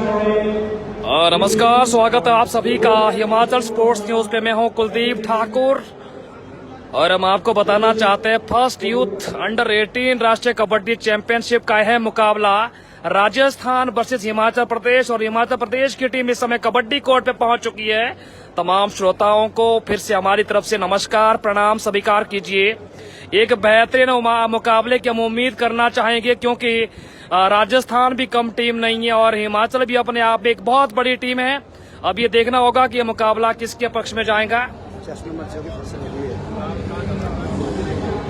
नमस्कार, स्वागत है आप सभी का हिमाचल स्पोर्ट्स न्यूज पे। मैं हूं कुलदीप ठाकुर और हम आपको बताना चाहते हैं फर्स्ट यूथ अंडर 18 राष्ट्रीय कबड्डी चैंपियनशिप का है मुकाबला राजस्थान वर्सेस हिमाचल प्रदेश। और हिमाचल प्रदेश की टीम इस समय कबड्डी कोर्ट पे पहुंच चुकी है। तमाम श्रोताओं को फिर से हमारी तरफ से नमस्कार, प्रणाम, स्वीकार कीजिए। एक बेहतरीन मुकाबले की हम उम्मीद करना चाहेंगे क्योंकि राजस्थान भी कम टीम नहीं है और हिमाचल भी अपने आप में एक बहुत बड़ी टीम है। अब ये देखना होगा कि ये मुकाबला किसके पक्ष में जाएगा।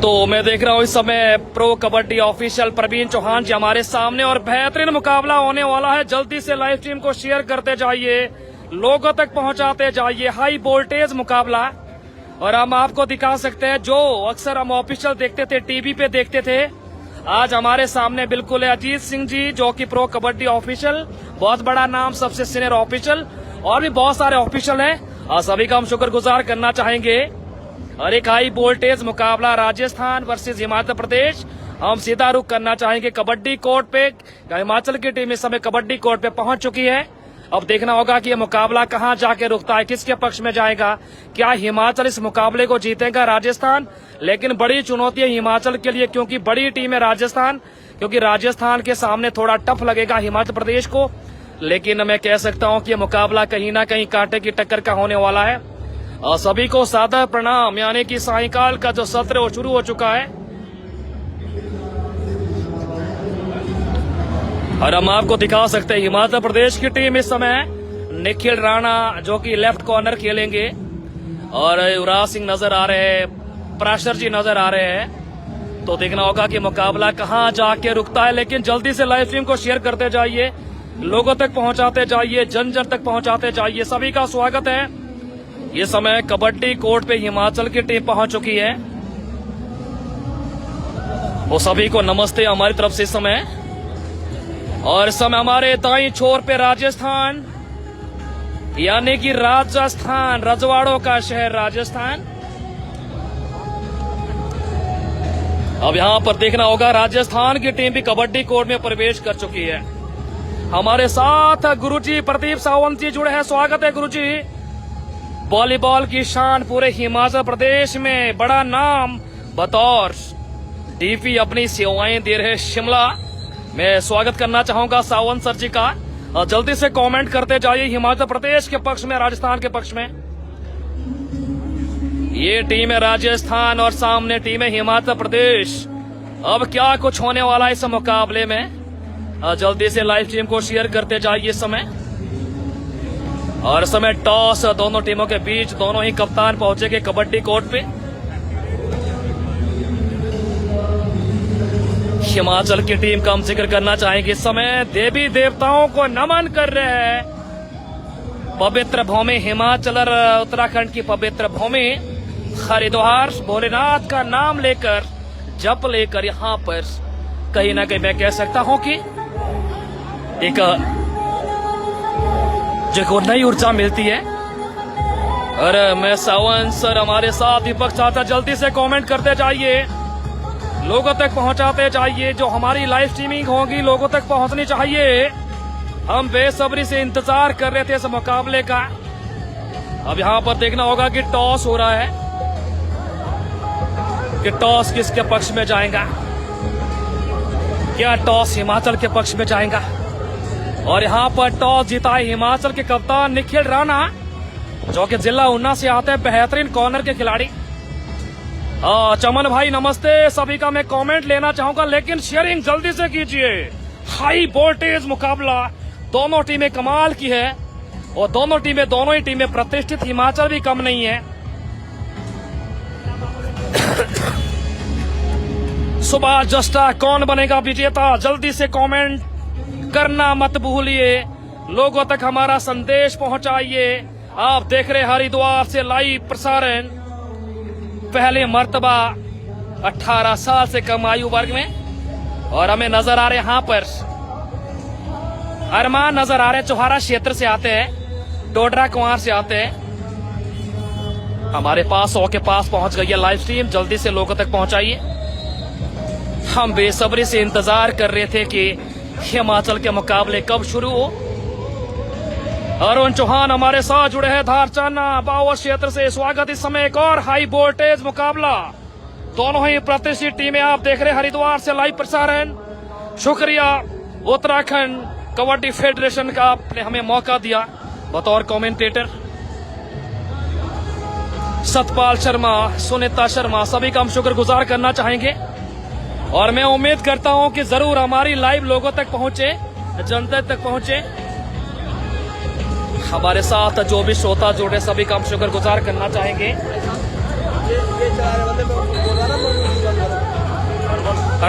तो मैं देख रहा हूँ इस समय प्रो कबड्डी ऑफिशियल प्रवीण चौहान जी हमारे सामने और बेहतरीन मुकाबला होने वाला है। जल्दी से लाइव स्ट्रीम को शेयर करते जाइए, लोगों तक पहुंचाते जाइए। हाई वोल्टेज मुकाबला और हम आपको दिखा सकते हैं जो अक्सर हम ऑफिशियल देखते थे, टीवी पे देखते थे। आज हमारे सामने बिल्कुल है अजीत सिंह जी जो कि प्रो कबड्डी ऑफिशियल, बहुत बड़ा नाम, सबसे सीनियर ऑफिशियल, और भी बहुत सारे ऑफिशियल हैं और सभी का हम शुक्रगुजार करना चाहेंगे। और एक हाई वोल्टेज मुकाबला राजस्थान वर्सेस हिमाचल प्रदेश। हम सीधा रुख करना चाहेंगे कबड्डी कोर्ट पे। हिमाचल की टीम इस समय कबड्डी कोर्ट पे पहुंच चुकी है। अब देखना होगा कि यह मुकाबला कहां जाके रुकता है, किसके पक्ष में जाएगा। क्या हिमाचल इस मुकाबले को जीतेगा राजस्थान? लेकिन बड़ी चुनौती है हिमाचल के लिए क्योंकि बड़ी टीम है राजस्थान, क्योंकि राजस्थान के सामने थोड़ा टफ लगेगा हिमाचल प्रदेश को। लेकिन मैं कह सकता हूं कि यह मुकाबला कहीं ना कहीं कांटे की टक्कर का होने वाला है। और सभी को सादर प्रणाम, यानी कि सायंकाल का जो सत्र वो शुरू हो चुका है और हम आपको दिखा सकते हैं हिमाचल प्रदेश की टीम इस समय निखिल राणा जो कि लेफ्ट कॉर्नर खेलेंगे और युवराज सिंह नजर आ रहे हैं, प्राशर जी नजर आ रहे हैं। तो देखना होगा कि मुकाबला कहां जाके रुकता है। लेकिन जल्दी से लाइव स्ट्रीम को शेयर करते जाइए, लोगों तक पहुंचाते जाइए, जन जन तक पहुंचाते जाइए। सभी का स्वागत है। ये समय कबड्डी कोर्ट पे हिमाचल की टीम पहुंच चुकी है। वो सभी को नमस्ते हमारी तरफ से इस समय। और इस समय हमारे दाईं छोर पे राजस्थान, यानी कि राजस्थान, रजवाड़ों का शहर राजस्थान। अब यहां पर देखना होगा राजस्थान की टीम भी कबड्डी कोर्ट में प्रवेश कर चुकी है। हमारे साथ गुरुजी प्रदीप सावंत जी जुड़े हैं, स्वागत है गुरुजी। वॉलीबॉल की शान पूरे हिमाचल प्रदेश में, बड़ा नाम बतौर डीपी अपनी सेवाएं दे रहे शिमला। मैं स्वागत करना चाहूंगा सावंत सर जी का। और जल्दी से कमेंट करते जाइए हिमाचल प्रदेश के पक्ष में, राजस्थान के पक्ष में। ये टीम है राजस्थान और सामने टीम है हिमाचल प्रदेश। अब क्या कुछ होने वाला है इस मुकाबले में, जल्दी से लाइव स्ट्रीम को शेयर करते जाइए इस समय। और इस समय टॉस दोनों टीमों के बीच, दोनों ही कप्तान पहुंचेंगे कबड्डी कोर्ट पे। हिमाचल की टीम का हम जिक्र करना चाहेंगे। इस समय देवी देवताओं को नमन कर रहे हैं। पवित्र भूमि हिमाचल और उत्तराखंड की पवित्र भूमि हरिद्वार, भोलेनाथ का नाम लेकर, जप लेकर यहाँ पर कहीं ना कहीं मैं कह सकता हूँ कि एक जो नई ऊर्जा मिलती है। और मैं सावंत सर हमारे साथ, दीपक चाचा जल्दी से कमेंट करते जाइए, लोगों तक पहुंचाते जाइए। जो हमारी लाइव स्ट्रीमिंग होगी लोगों तक पहुंचनी चाहिए। हम बेसब्री से इंतजार कर रहे थे इस मुकाबले का। अब यहां पर देखना होगा कि टॉस हो रहा है कि टॉस किसके पक्ष में जाएगा। क्या टॉस हिमाचल के पक्ष में जाएगा? और यहाँ पर टॉस जीता है हिमाचल के कप्तान निखिल राणा जो कि जिला ऊना से आते हैं, बेहतरीन कॉर्नर के खिलाड़ी। चमन भाई नमस्ते, सभी का मैं कमेंट लेना चाहूंगा लेकिन शेयरिंग जल्दी से कीजिए। हाई वोल्टेज मुकाबला, दोनों टीमें कमाल की है और दोनों ही टीमें प्रतिष्ठित, हिमाचल भी कम नहीं है। सुबह जस्टा कौन बनेगा विजेता, जल्दी से कमेंट करना मत भूलिए, लोगों तक हमारा संदेश पहुंचाइए। आप देख रहे हरिद्वार से लाइव प्रसारण, पहले मर्तबा 18 साल से कम आयु वर्ग में। और हमें नजर आ रहे यहाँ पर अरमान नजर आ रहे, चौहारा क्षेत्र से आते हैं, डोडरा कुंवार से आते हैं। हमारे पास 100 के पास पहुंच गई है लाइव स्ट्रीम, जल्दी से लोगों तक पहुंचाइए। हम बेसब्री से इंतजार कर रहे थे कि हिमाचल के मुकाबले कब शुरू हो अरुण चौहान हमारे साथ जुड़े हैं धारचन्ना बावर क्षेत्र से। स्वागत इस समय एक और हाई वोल्टेज मुकाबला, दोनों ही प्रतिष्ठित टीमें आप देख रहे हैं हरिद्वार से लाइव प्रसारण। शुक्रिया उत्तराखंड कबड्डी फेडरेशन का, आपने हमें मौका दिया बतौर कमेंटेटर। सतपाल शर्मा, सुनीता शर्मा, सभी का हम शुक्रगुजार करना चाहेंगे और मैं उम्मीद करता हूं कि जरूर हमारी लाइव लोगों तक पहुंचे, जनता तक पहुंचे। हमारे साथ जो भी श्रोता जुड़े सभी का हम शुक्रगुजार करना चाहेंगे।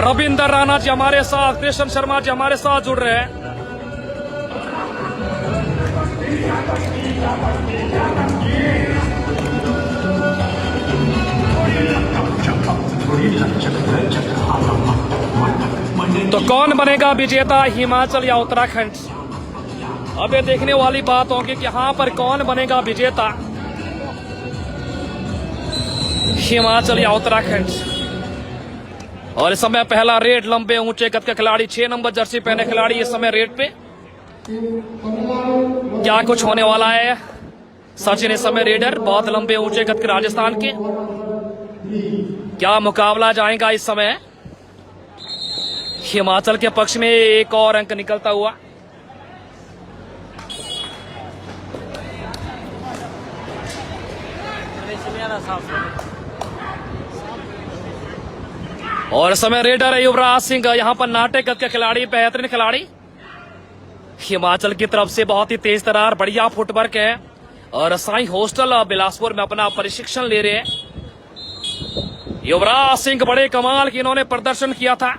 रविंदर राणा जी हमारे साथ, कृष्ण शर्मा जी हमारे साथ जुड़ रहे हैं। तो कौन बनेगा विजेता, हिमाचल या उत्तराखंड? अब ये देखने वाली बात होगी कि यहाँ पर कौन बनेगा विजेता, हिमाचल या उत्तराखंड। और इस समय पहला रेड, लंबे ऊंचे कद का खिलाड़ी, 6 नंबर जर्सी पहने खिलाड़ी इस समय रेड पे। क्या कुछ होने वाला है? सचिन इस समय रेडर, बहुत लंबे ऊंचे कद के राजस्थान के। क्या मुकाबला जाएगा इस समय? हिमाचल के पक्ष में एक और अंक निकलता हुआ। और इस समय रेडर है युवराज सिंह, यहाँ पर नाटे कद के खिलाड़ी, बेहतरीन खिलाड़ी हिमाचल की तरफ से, बहुत ही तेज तरार, बढ़िया फुटवर्क है। और साई हॉस्टल बिलासपुर में अपना प्रशिक्षण ले रहे हैं युवराज सिंह। बड़े कमाल की इन्होंने प्रदर्शन किया था।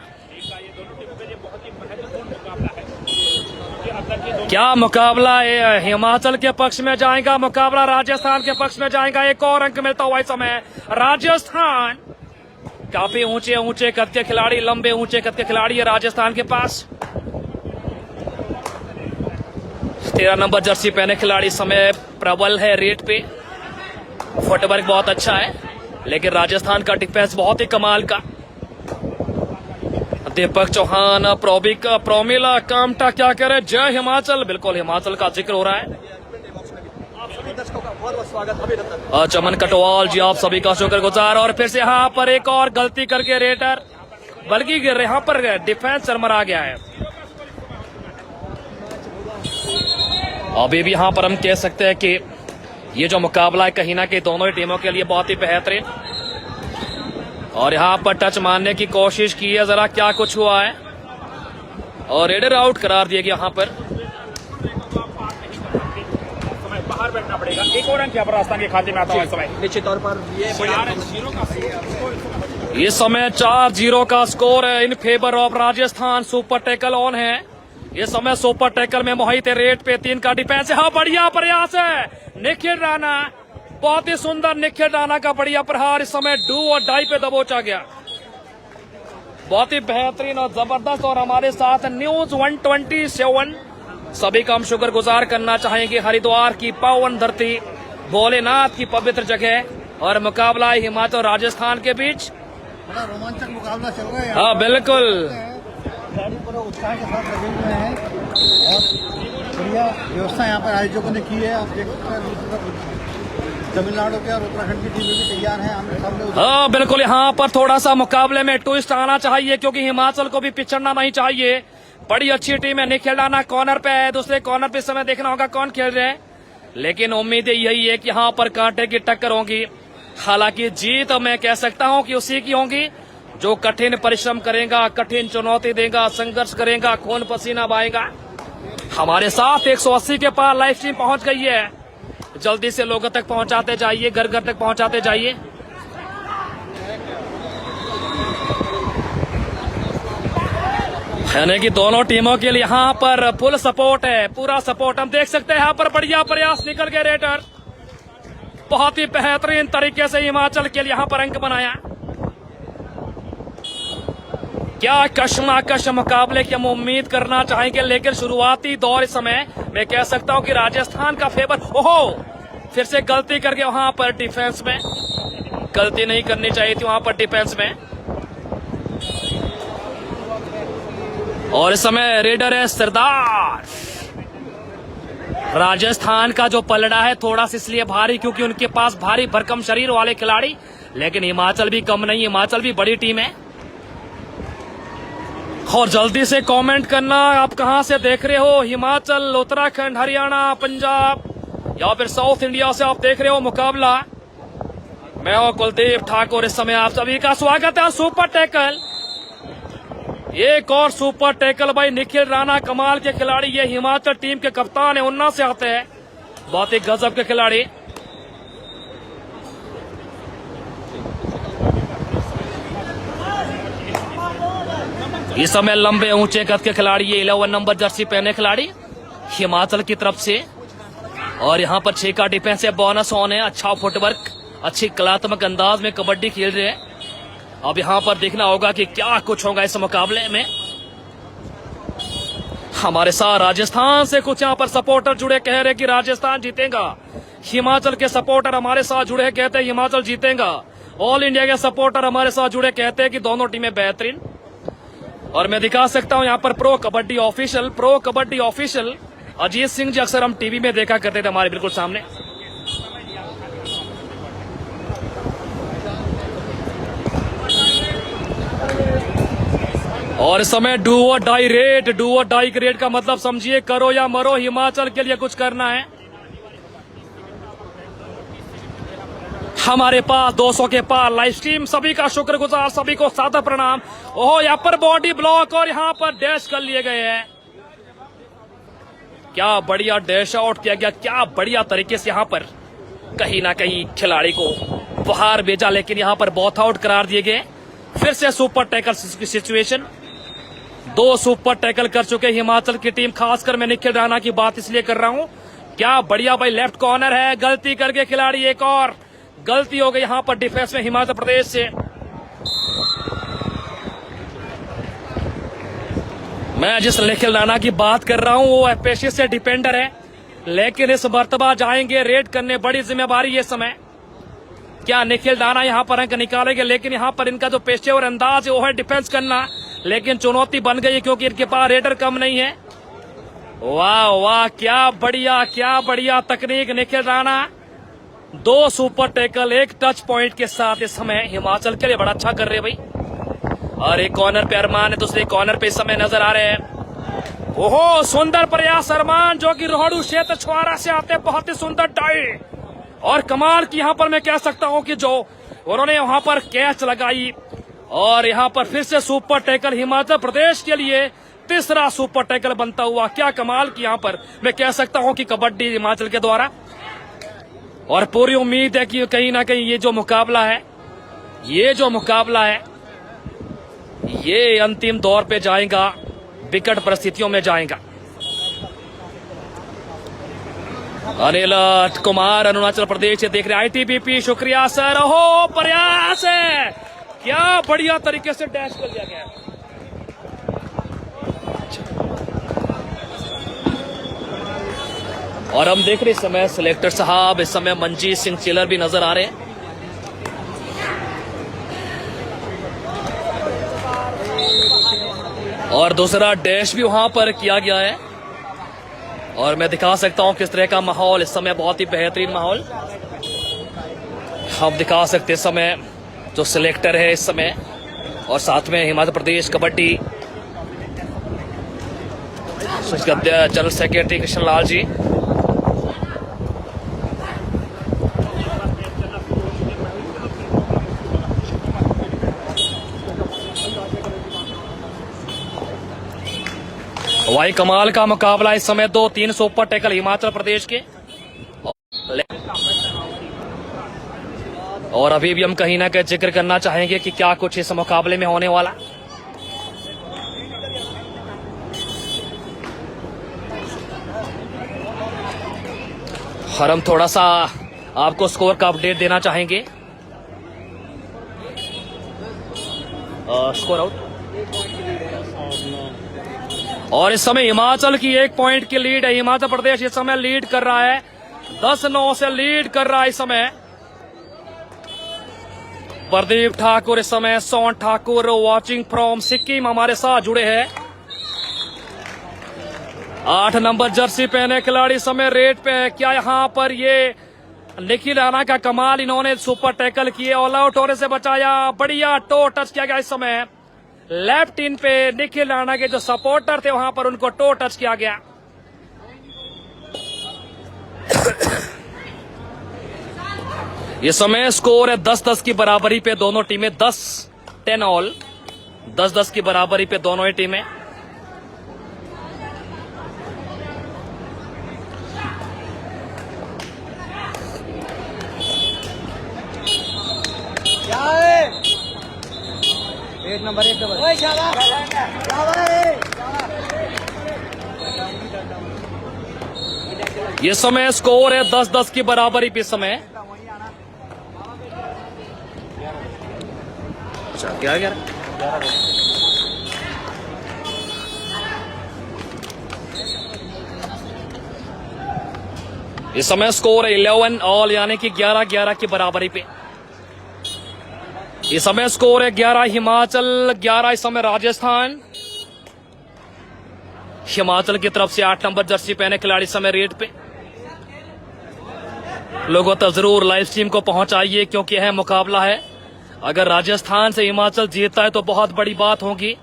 क्या मुकाबला है? हिमाचल के पक्ष में जाएगा मुकाबला, राजस्थान के पक्ष में जाएगा। एक और अंक मिलता हुआ इस समय राजस्थान। काफी ऊंचे ऊंचे कद के खिलाड़ी, लंबे ऊंचे कद के खिलाड़ी है राजस्थान के पास। 13 नंबर जर्सी पहने खिलाड़ी समय प्रबल है रेट पे, फुटवर्क बहुत अच्छा है, लेकिन राजस्थान का डिफेंस बहुत ही कमाल का। दीपक चौहान, प्रोमिला कामटा क्या कह रहे? जय हिमाचल। बिल्कुल हिमाचल का जिक्र हो रहा है। चमन कटवाल जी आप सभी का शुक्रगुजार। और फिर से यहाँ पर एक और गलती करके रेडर, बल्कि यहाँ पर डिफेंस चरमरा गया है। अभी भी यहाँ पर हम कह सकते हैं कि ये जो मुकाबला है कहीं ना कहीं दोनों ही टीमों के लिए बहुत ही बेहतरीन। और यहाँ पर टच मारने की कोशिश की है, जरा क्या कुछ हुआ है और रेडर आउट करार दिया गया। यहाँ पर बाहर बैठना पड़ेगा। एक और अंक यहाँ पर राजस्थान के खाते में आता है। समय निश्चित तौर पर इस समय 4-0 का स्कोर है in favour of Rajasthan. Super tackle on है इस समय। सुपर टैकल में मोहित रेट पे 3 का डिफेंस है। हाँ, बढ़िया प्रयास है निखिल राणा, बहुत ही सुंदर निखिल राणा का बढ़िया प्रहार। इस समय डू और डाई पे दबोचा गया, बहुत ही बेहतरीन और जबरदस्त। और हमारे साथ न्यूज 127 सभी का हम शुक्रगुजार करना चाहेंगे। हरिद्वार की पावन धरती, भोलेनाथ की पवित्र जगह और मुकाबला हिमाचल राजस्थान के बीच। बड़ा रोमांचक मुकाबला चल रहा है। हाँ बिल्कुल, खिलाड़ी पूरा उत्साह के साथ लगे हुए हैं और बढ़िया व्यवस्था यहाँ पर आयोजकों ने की है। आप देख सकते हैं तमिलनाडु के और उत्तराखंड की टीमें भी तैयार हैं आमने सामने। हाँ बिल्कुल, यहाँ पर थोड़ा सा मुकाबले में ट्विस्ट आना चाहिए क्योंकि हिमाचल को भी पिछड़ना नहीं चाहिए। बड़ी अच्छी टीम है। निखिल राणा कॉर्नर पे है, दूसरे कॉर्नर पे समय देखना होगा कौन खेल रहे हैं, लेकिन उम्मीद यही है कि यहाँ पर कांटे की टक्कर होगी। हालांकि जीत मैं कह सकता हूँ कि उसी की होगी जो कठिन परिश्रम करेगा, कठिन चुनौती देगा, संघर्ष करेगा, खून पसीना बहाएगा। हमारे साथ 180 के पार लाइव स्ट्रीम पहुंच गई है। जल्दी से लोगों तक पहुंचाते जाइए, घर घर तक पहुंचाते जाइए। यानी कि दोनों टीमों के लिए यहाँ पर फुल सपोर्ट है, पूरा सपोर्ट। हम देख सकते हैं यहाँ पर बढ़िया प्रयास निकल गए रेडर, बहुत ही बेहतरीन तरीके से हिमाचल के लिए यहाँ पर अंक बनाया। क्या कशमकश मुकाबले की हम उम्मीद करना चाहेंगे, लेकिन शुरुआती दौर इस समय मैं कह सकता हूं कि राजस्थान का फेवर। ओहो, फिर से गलती करके वहां पर डिफेंस में, गलती नहीं करनी चाहिए थी वहां पर डिफेंस में। और इस समय रेडर है सरदार। राजस्थान का जो पलड़ा है थोड़ा सा इसलिए भारी क्योंकि उनके पास भारी भरकम शरीर वाले खिलाड़ी, लेकिन हिमाचल भी कम नहीं, हिमाचल भी बड़ी टीम है। और जल्दी से कमेंट करना आप कहां से देख रहे हो, हिमाचल, उत्तराखंड, हरियाणा, पंजाब या फिर साउथ इंडिया से आप देख रहे हो मुकाबला। मैं और कुलदीप ठाकुर इस समय आप सभी का स्वागत है। सुपर टैकल, एक और सुपर टैकल भाई निखिल राणा, कमाल के खिलाड़ी, ये हिमाचल टीम के कप्तान है, उन्ना से आते हैं, बहुत ही गजब के खिलाड़ी। इस समय लंबे ऊंचे कद के खिलाड़ी, ये 11 नंबर जर्सी पहने खिलाड़ी हिमाचल की तरफ से, और यहाँ पर 6 का डिफेंसिव बोनस ऑन है। अच्छा फुटवर्क, अच्छी कलात्मक अंदाज में कबड्डी खेल रहे हैं। अब यहाँ पर देखना होगा कि क्या कुछ होगा इस मुकाबले में। हमारे साथ राजस्थान से कुछ यहाँ पर सपोर्टर जुड़े, कह रहे कि राजस्थान जीतेगा। हिमाचल के सपोर्टर हमारे साथ जुड़े, कहते हैं हिमाचल जीतेगा। ऑल इंडिया के सपोर्टर हमारे साथ जुड़े, कहते हैं कि दोनों टीमें बेहतरीन। और मैं दिखा सकता हूं यहाँ पर प्रो कबड्डी ऑफिशियल अजीत सिंह जी, अक्सर हम टीवी में देखा करते थे हमारे बिल्कुल सामने। और इस समय डू और डाई रेड का मतलब समझिए, करो या मरो, हिमाचल के लिए कुछ करना है। हमारे पास 200 के पार लाइव स्ट्रीम, सभी का शुक्रगुजार, सभी को सादर प्रणाम। ओहो, यहाँ पर बॉडी ब्लॉक और यहाँ पर डैश कर लिए गए हैं। क्या बढ़िया डैश आउट किया गया, क्या बढ़िया तरीके से यहाँ पर कहीं ना कहीं खिलाड़ी को बाहर भेजा, लेकिन यहाँ पर बॉथ आउट करार दिए गए। फिर से super tackle situation, 2 super tackle कर चुके हिमाचल की टीम, खासकर मैं निखिल राणा की बात इसलिए कर रहा हूं। क्या बढ़िया भाई लेफ्ट कॉर्नर है, गलती करके खिलाड़ी, एक और गलती हो गई यहाँ पर डिफेंस में हिमाचल प्रदेश से। मैं जिस निखिल राणा की बात कर रहा हूं वो पेशे से डिपेंडर है, लेकिन इस मर्तबा जाएंगे रेड करने, बड़ी जिम्मेवारी ये समय। क्या निखिल राणा यहाँ पर अंक निकालेंगे, लेकिन यहाँ पर इनका जो पेशेवर अंदाज है वो है डिफेंस करना, लेकिन चुनौती बन गई क्योंकि इनके पास रेडर कम नहीं है। वाह वाह, क्या बढ़िया तकनीक Nikhil Rana, 2 super tackle, 1 touch point के साथ इस समय हिमाचल के लिए बड़ा अच्छा कर रहे हैं भाई। और एक कॉर्नर पे अरमान है, दूसरे कॉर्नर पे इस समय नजर आ रहे हैं। ओहो, सुंदर प्रयास अरमान, जो कि रोहडू क्षेत्र छुआरा से आते, बहुत ही सुंदर डाई और कमाल की यहाँ पर मैं कह सकता हूँ कि जो उन्होंने वहां पर कैच लगाई। और यहाँ पर फिर से सुपर टैकल हिमाचल प्रदेश के लिए, तीसरा सुपर टैकल बनता हुआ, क्या कमाल की यहाँ पर मैं कह सकता हूँ कि कबड्डी हिमाचल के द्वारा। और पूरी उम्मीद है कि कहीं ना कहीं ये जो मुकाबला है ये अंतिम दौर पे जाएगा, विकट परिस्थितियों में जाएगा। अनिल कुमार अरुणाचल प्रदेश से देख रहे, आईटीबीपी, शुक्रिया सर। ओहो, प्रयास है, क्या बढ़िया तरीके से डैश कर दिया गया। और हम देख रहे इस समय सिलेक्टर साहब, इस समय मंजीत सिंह चिलर भी नजर आ रहे हैं। और दूसरा डैश भी वहां पर किया गया है। और मैं दिखा सकता हूं किस तरह का माहौल इस समय, बहुत ही बेहतरीन माहौल हम दिखा सकते इस समय। जो सिलेक्टर है इस समय, और साथ में हिमाचल प्रदेश कबड्डी जनरल सेक्रेटरी कृष्ण लाल जी। भाई कमाल का मुकाबला इस समय, 2-3 सुपर टैकल हिमाचल प्रदेश के। और अभी भी हम कहीं ना कहीं जिक्र करना चाहेंगे कि क्या कुछ इस मुकाबले में होने वाला। और हम थोड़ा सा आपको स्कोर का अपडेट देना चाहेंगे। Score out. और इस समय हिमाचल की 1 पॉइंट की लीड है। हिमाचल प्रदेश इस समय लीड कर रहा है, 10-9 से लीड कर रहा है इस समय। प्रदीप ठाकुर इस समय, सोन ठाकुर वाचिंग फ्रॉम सिक्किम हमारे साथ जुड़े हैं। 8 नंबर जर्सी पहने खिलाड़ी समय रेड पे है। क्या यहाँ पर ये निखिल राणा का कमाल, इन्होंने सुपर टैकल किए, ऑल आउट होने से बचाया, बढ़िया टो टच किया गया इस समय लेफ्ट इन पे। निखिल राणा के जो सपोर्टर थे वहां पर उनको टो टच किया गया। इस समय स्कोर है 10-10 की बराबरी पे, दोनों टीमें 10-10 ऑल, 10-10 की बराबरी पे दोनों ही टीमें। एक नंबर ये समय स्कोर है 10-10 की बराबरी पे समय। अच्छा क्या गया इस समय स्कोर है 11 ऑल, यानी कि 11-11 की बराबरी पे। इस समय स्कोर है 11 हिमाचल 11 इस समय राजस्थान। हिमाचल की तरफ से 8 नंबर जर्सी पहने खिलाड़ी समय रेड पे। लोगों तक जरूर लाइव स्ट्रीम को पहुंचाइए क्योंकि यह मुकाबला है। अगर राजस्थान से हिमाचल जीतता है तो बहुत बड़ी बात होगी,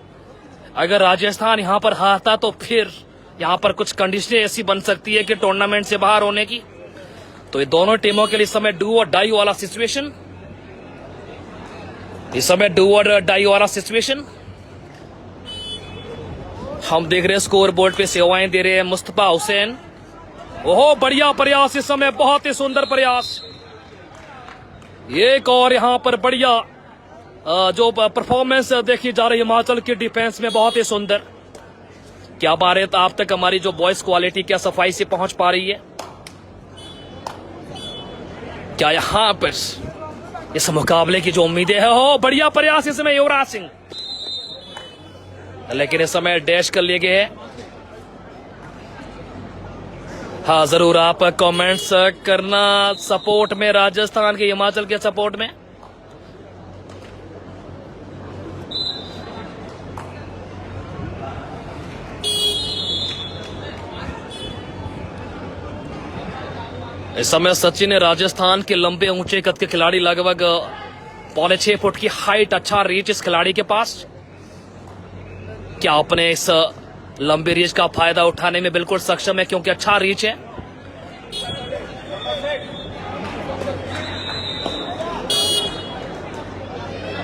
अगर राजस्थान यहां पर हारता तो फिर यहां पर कुछ कंडीशनें ऐसी बन सकती है कि टूर्नामेंट से बाहर होने की। तो ये दोनों टीमों के लिए इस समय डू और डाई वाला सिचुएशन, इस समय डू और डाई वाला सिचुएशन हम देख रहे हैं। स्कोर बोर्ड पे सेवाएं दे रहे हैं मुस्तफा हुसैन। ओहो बढ़िया प्रयास इस समय, बहुत ही सुंदर प्रयास। एक और यहां पर बढ़िया जो परफॉर्मेंस देखी जा रही है हिमाचल की डिफेंस में, बहुत ही सुंदर। क्या बात आप तक हमारी जो वॉइस क्वालिटी क्या सफाई से पहुंच पा रही है? क्या यहां पर इस मुकाबले की जो उम्मीदें है, हो बढ़िया प्रयास इस समय युवराज सिंह, लेकिन इस समय डैश कर लिए गए हैं। हाँ जरूर आप कमेंट्स करना सपोर्ट में, राजस्थान के हिमाचल के सपोर्ट में। इस समय सचिन ने राजस्थान के लंबे ऊंचे कद के खिलाड़ी, लगभग 5.25 फुट की हाइट, अच्छा रीच इस खिलाड़ी के पास। क्या अपने इस लंबी रीच का फायदा उठाने में बिल्कुल सक्षम है क्योंकि अच्छा रीच है।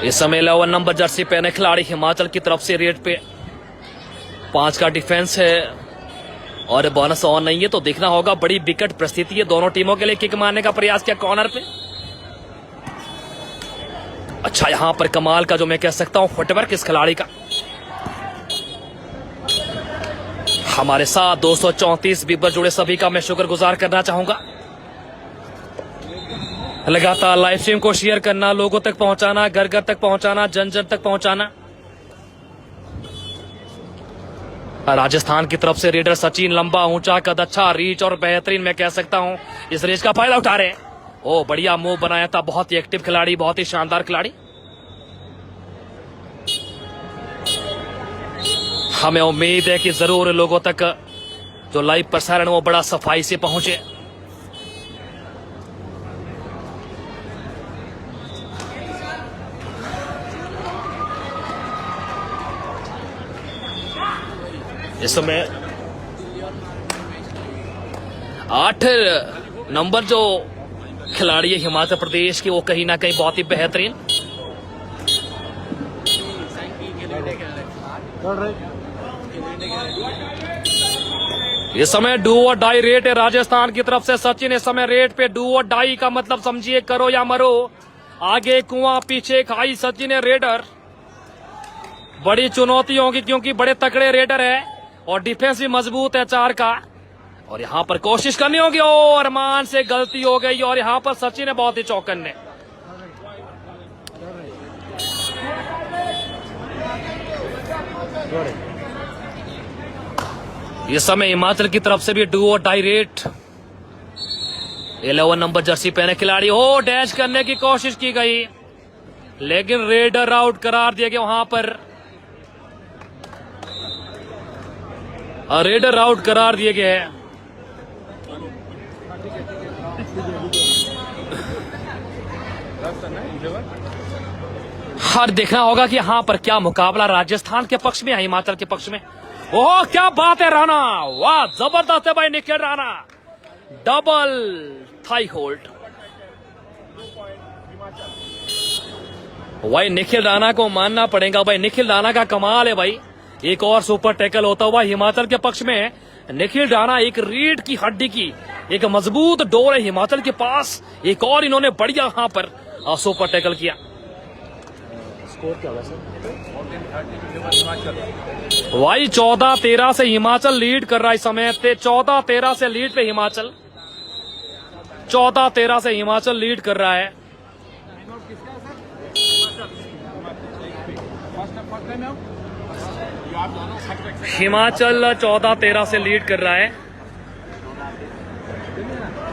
इस समय 11 नंबर जर्सी पहने खिलाड़ी हिमाचल की तरफ से रेड पे 5 का डिफेंस है और बोनस ऑन नहीं है, तो देखना होगा। बड़ी विकट परिस्थिति है दोनों टीमों के लिए। किक मारने का प्रयास किया कॉर्नर पे, अच्छा यहां पर कमाल का जो मैं कह सकता हूं फुटवर्क इस खिलाड़ी का। हमारे साथ 234 व्यूअर जुड़े सभी का मैं शुक्रगुजार करना चाहूंगा। लगातार लाइव स्ट्रीम को शेयर करना, लोगों तक पहुंचाना, घर घर तक पहुंचाना, जन जन तक पहुंचाना। राजस्थान की तरफ से रेडर सचिन, लंबा ऊंचा कद, अच्छा रीच और बेहतरीन मैं कह सकता हूं इस रीच का फायदा उठा रहे हैं। ओ बढ़िया मूव बनाया था, बहुत ही एक्टिव खिलाड़ी, बहुत ही शानदार खिलाड़ी। हमें उम्मीद है कि जरूर लोगों तक जो लाइव प्रसारण वो बड़ा सफाई से पहुंचे। इस समय 8 नंबर जो खिलाड़ी है हिमाचल प्रदेश की, वो कहीं ना कहीं बहुत ही बेहतरीन। इस समय डू और डाई रेट है राजस्थान की तरफ से। सचिन इस समय रेट पे, डू और डाई का मतलब समझिए करो या मरो, आगे कुआं पीछे खाई। सचिन है रेडर, बड़ी चुनौती होगी क्योंकि बड़े तकड़े रेडर है और डिफेंस भी मजबूत है 4 का। और यहां पर कोशिश करनी होगी, ओ अरमान से गलती हो गई और यहां पर सचिन है बहुत ही चौकन्ने। इस समय हिमाचल की तरफ से भी डू और डाई रेट। 11 नंबर जर्सी पहने खिलाड़ी, हो डैश करने की कोशिश की गई लेकिन रेडर आउट करार दिया गया वहां पर। रेडर आउट करार दिए गए हैं। हर देखना होगा कि यहां पर क्या मुकाबला राजस्थान के पक्ष में है, हिमाचल के पक्ष में। ओह क्या बात है राणा, वाह जबरदस्त है भाई Nikhil Rana, double thigh hold. भाई निखिल राणा को मानना पड़ेगा, भाई निखिल राणा का कमाल है भाई। एक और सुपर टैकल होता हुआ हिमाचल के पक्ष में। निखिल राणा एक रीढ़ की हड्डी की एक मजबूत डोर है हिमाचल के पास। एक और इन्होंने बढ़िया यहां पर सुपर टैकल किया। स्कोर क्या होगा सर? भाई 14-13 से हिमाचल लीड कर रहा है इस समय। 14-13 से लीड पे हिमाचल, 14-13 से हिमाचल लीड कर रहा है। हिमाचल 14-13 से लीड कर रहा है।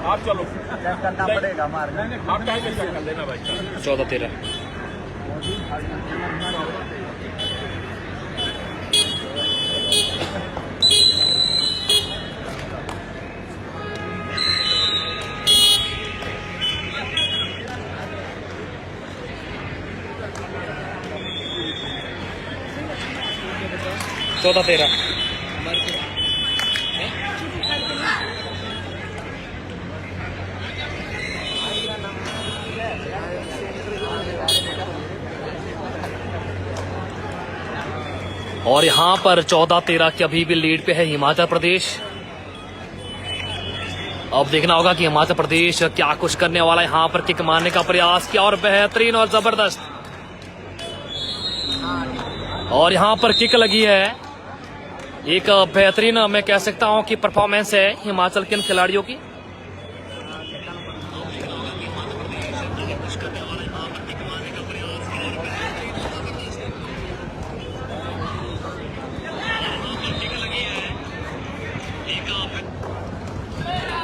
आप चलो करना पड़ेगा हमारे। आप टाइम कर देना भाई। 14-13 14-13 और यहां पर 14-13 की अभी भी लीड पे है हिमाचल प्रदेश। अब देखना होगा कि हिमाचल प्रदेश क्या कुछ करने वाला है। यहां पर किक मारने का प्रयास किया और बेहतरीन और जबरदस्त, और यहां पर किक लगी है। एक बेहतरीन मैं कह सकता हूं कि परफॉर्मेंस है हिमाचल के इन खिलाड़ियों की।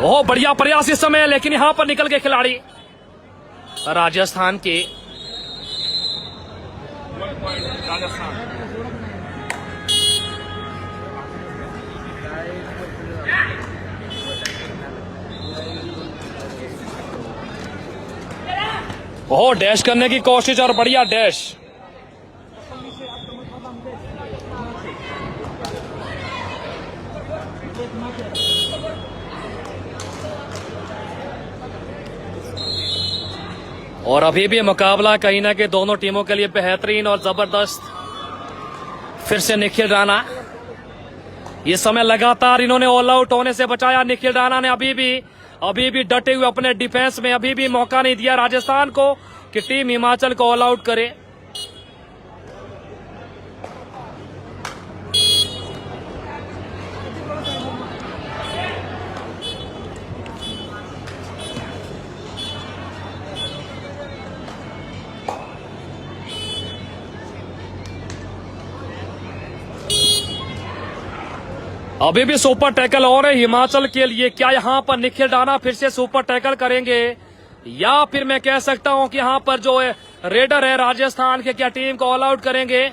ओह बढ़िया प्रयास इस समय, लेकिन यहां पर निकल गए खिलाड़ी राजस्थान के। ओह डैश करने की कोशिश और बढ़िया डैश। और अभी भी मुकाबला कहीं ना कहीं दोनों टीमों के लिए बेहतरीन और जबरदस्त। फिर से निखिल राणा, ये समय लगातार इन्होंने ऑल आउट होने से बचाया। निखिल राणा ने अभी भी डटे हुए अपने डिफेंस में, अभी भी मौका नहीं दिया राजस्थान को कि टीम हिमाचल को ऑल आउट करे। अभी भी सुपर टैकल और है हिमाचल के लिए। क्या यहां पर निखिल राणा फिर से सुपर टैकल करेंगे, या फिर मैं कह सकता हूं कि यहां पर जो रेडर है राजस्थान के, क्या टीम को ऑल आउट करेंगे?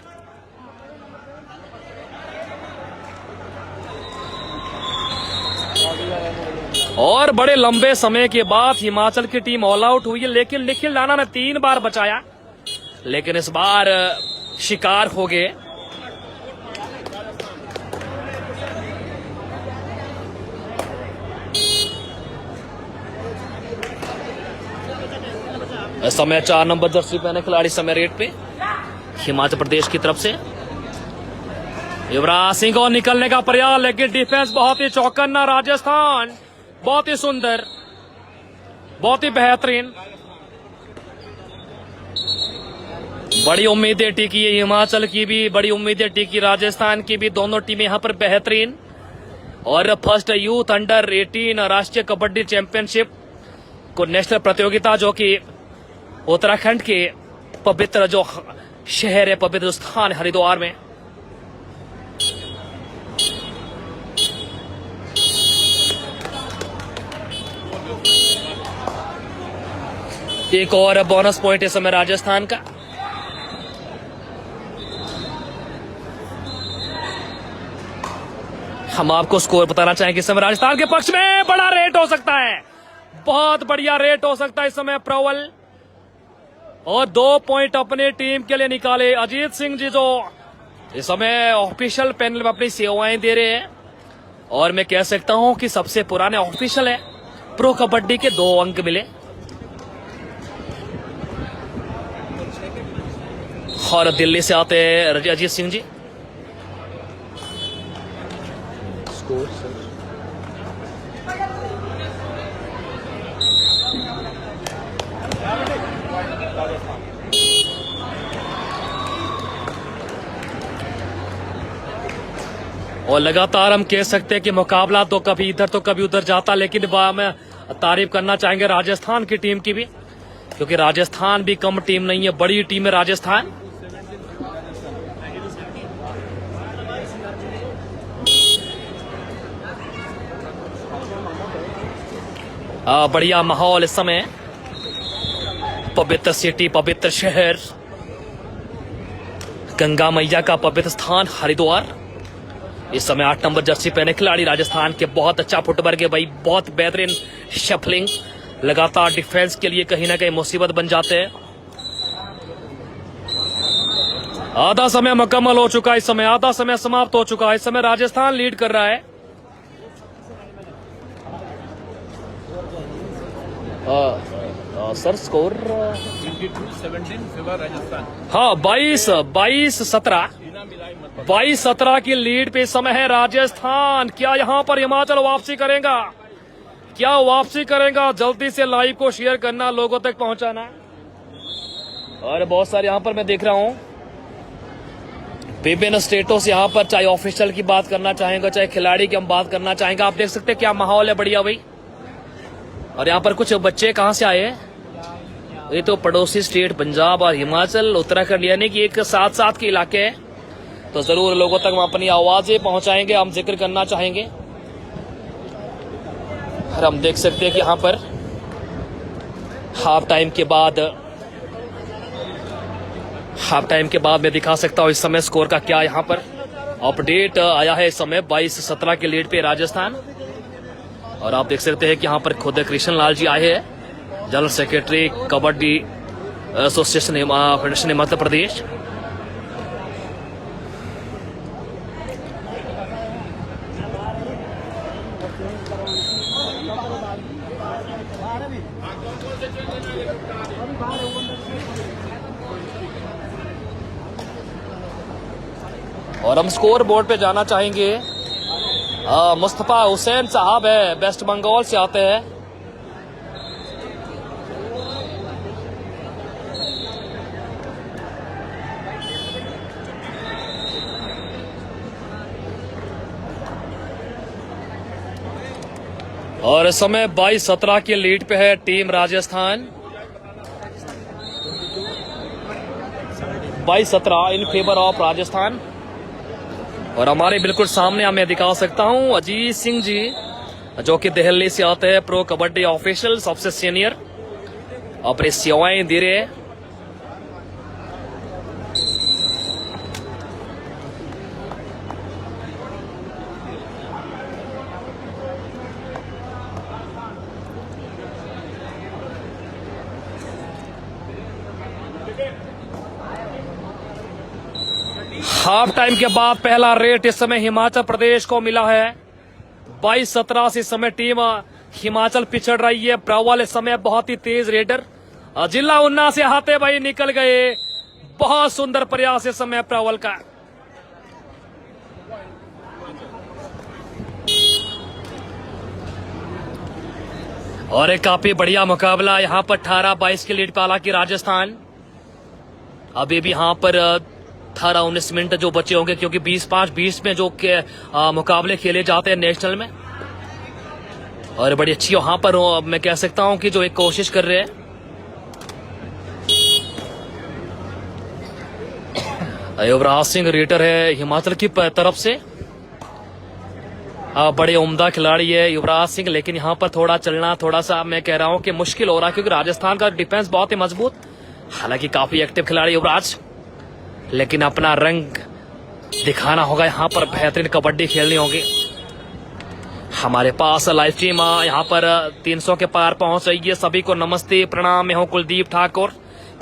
और बड़े लंबे समय के बाद हिमाचल की टीम ऑल आउट हुई है, लेकिन निखिल राणा ने 3 बार बचाया, लेकिन इस बार शिकार हो गए। इस समय 4 नंबर जर्सी पहने खिलाड़ी समय रेट पे हिमाचल प्रदेश की तरफ से। युवराज सिंह को निकलने का प्रयास, लेकिन डिफेंस बहुत ही चौकन्ना राजस्थान, बहुत ही सुंदर, बहुत ही बेहतरीन। बड़ी उम्मीदें टिकी है हिमाचल की भी, बड़ी उम्मीदें टिकी राजस्थान की भी। दोनों टीमें यहां पर बेहतरीन। और फर्स्ट यूथ अंडर 18 राष्ट्रीय कबड्डी चैंपियनशिप को नेशनल प्रतियोगिता, जो कि उत्तराखंड के पवित्र जो शहर है, पवित्र स्थान है हरिद्वार में। एक और बोनस पॉइंट इस समय राजस्थान का। हम आपको स्कोर बताना चाहेंगे इस समय राजस्थान के पक्ष में बड़ा रेट हो सकता है, बहुत बढ़िया रेट हो सकता है इस समय प्रवल, और 2 पॉइंट अपने टीम के लिए निकाले अजीत सिंह जी, जो इस समय ऑफिशियल पैनल में अपनी सेवाएं दे रहे हैं, और मैं कह सकता हूं कि सबसे पुराने ऑफिशियल है। प्रो कबड्डी के 2 अंक मिले, और दिल्ली से आते हैं अजीत सिंह जी। और लगातार हम कह सकते हैं कि मुकाबला तो कभी इधर तो कभी उधर जाता, लेकिन मैं तारीफ करना चाहेंगे राजस्थान की टीम की भी, क्योंकि राजस्थान भी कम टीम नहीं है, बड़ी टीम है राजस्थान। बढ़िया माहौल इस समय, पवित्र सिटी, पवित्र शहर, गंगा मैया का पवित्र स्थान हरिद्वार। इस समय 8 नंबर जर्सी पहने खिलाड़ी राजस्थान के, बहुत अच्छा फुटवर्क है भाई, बहुत बेहतरीन शफलिंग, लगातार डिफेंस के लिए कहीं ना कहीं मुसीबत बन जाते हैं। आधा समय मुकम्मल हो चुका है, इस समय आधा समय समाप्त हो चुका है, इस समय राजस्थान लीड कर रहा है। Sir score 22-17 favour Rajasthan. हाँ, 22-17 की लीड पे इस समय है राजस्थान। क्या यहाँ पर हिमाचल वापसी करेगा? क्या वापसी करेगा? जल्दी से लाइव को शेयर करना, लोगों तक पहुंचाना। और बहुत सारे यहाँ पर मैं देख रहा हूँ विभिन्न स्टेटों से, यहाँ पर चाहे ऑफिशियल की बात करना चाहेंगे, चाहे खिलाड़ी की हम बात करना चाहेंगे। आप देख सकते हैं क्या माहौल है, बढ़िया भाई। और यहाँ पर कुछ बच्चे कहाँ से आए हैं? ये तो पड़ोसी स्टेट पंजाब और हिमाचल, उत्तराखंड, यानी कि एक साथ साथ के इलाके हैं। तो जरूर लोगों तक हम अपनी आवाजें पहुंचाएंगे, हम जिक्र करना चाहेंगे। और हम देख सकते हैं कि यहाँ पर हाफ टाइम के बाद मैं दिखा सकता हूँ इस समय स्कोर का क्या यहाँ पर अपडेट आया है। इस समय 22-17 के लीड पे राजस्थान। और आप देख सकते हैं कि यहाँ पर खुद कृष्ण लाल जी आए हैं, general secretary kabaddi association federation Himachal Pradesh. और हम स्कोर बोर्ड पे जाना चाहेंगे। मुस्तफा हुसैन साहब है, वेस्ट बंगाल से आते हैं। और इस समय 22-17 की लीड पे है team Rajasthan. 22-17 in favour of Rajasthan. और हमारे बिल्कुल सामने मैं दिखा सकता हूं अजीत सिंह जी, जो कि दिल्ली से आते हैं, प्रो कबड्डी ऑफिशियल, सबसे सीनियर, अपनी सेवाएं दे रहे हैं। हाफ टाइम के बाद पहला रेट इस समय हिमाचल प्रदेश को मिला है। 22-17 से इस समय टीम हिमाचल पिछड़ रही है। प्रवल इस समय बहुत ही तेज रेडर जिला उन्ना से आते भाई निकल गए। बहुत सुंदर प्रयास इस समय प्रवल का। और एक काफी बढ़िया मुकाबला यहाँ पर 18-22 की लीड पे, हालांकि राजस्थान अभी भी यहाँ पर 18-19 मिनट जो बचे होंगे, क्योंकि 20-5-20 में जो मुकाबले खेले जाते हैं नेशनल में। और बड़ी अच्छी वहां पर मैं कह सकता हूं कि जो एक कोशिश कर रहे हैं। युवराज सिंह रेटर है हिमाचल की तरफ से, बड़े उम्दा खिलाड़ी है युवराज सिंह, लेकिन यहाँ पर थोड़ा चलना थोड़ा सा मैं कह रहा हूं कि मुश्किल हो रहा है, क्योंकि राजस्थान का डिफेंस बहुत ही मजबूत। हालांकि काफी एक्टिव खिलाड़ी युवराज, लेकिन अपना रंग दिखाना होगा यहाँ पर, बेहतरीन कबड्डी खेलनी होगी। हमारे पास लाइव स्ट्रीम यहाँ पर 300 के पार पहुंच रही है। सभी को नमस्ते प्रणाम। मैं हूं कुलदीप ठाकुर।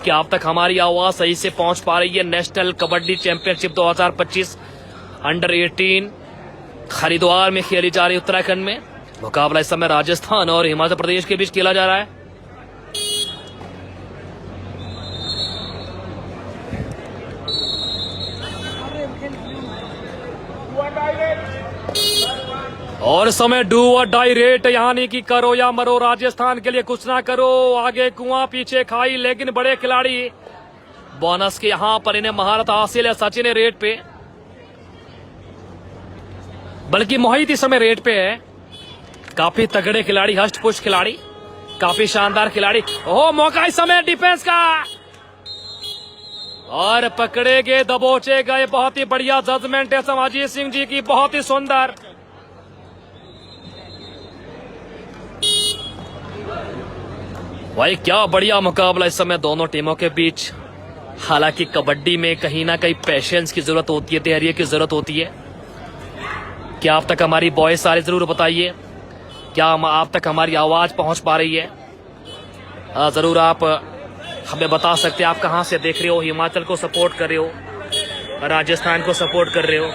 क्या अब तक हमारी आवाज सही से पहुंच पा रही है? National kabaddi championship 2025 under 18 Haridwar में खेली जा रही उत्तराखंड में मुकाबला इस समय राजस्थान और हिमाचल प्रदेश के बीच खेला जा रहा है। और इस समय डू और डाई रेट यानी कि करो या मरो। राजस्थान के लिए कुछ ना करो, आगे कुआं पीछे खाई, लेकिन बड़े खिलाड़ी बोनस के यहां पर इन्हें महारत हासिल है। सचिन रेट पे, बल्कि मोहित इस समय रेट पे है। काफी तगड़े खिलाड़ी, हष्ट पुष्ट खिलाड़ी, काफी शानदार खिलाड़ी। ओह, मौका इस समय डिफेंस का, और पकड़े गए, दबोचे गए। बहुत ही बढ़िया जजमेंट है समाजी सिंह जी की, बहुत ही सुंदर। भाई क्या बढ़िया मुकाबला इस समय दोनों टीमों के बीच। हालांकि कबड्डी में कहीं ना कहीं पेशेंस की जरूरत होती है, धैर्य की जरूरत होती है। क्या आप तक हमारी वॉइस सारे जरूर बताइए, क्या आप तक हमारी आवाज पहुंच पा रही है? जरूर आप हमें बता सकते हैं आप कहां से देख रहे हो। हिमाचल को सपोर्ट कर रहे हो, राजस्थान को सपोर्ट कर रहे हो।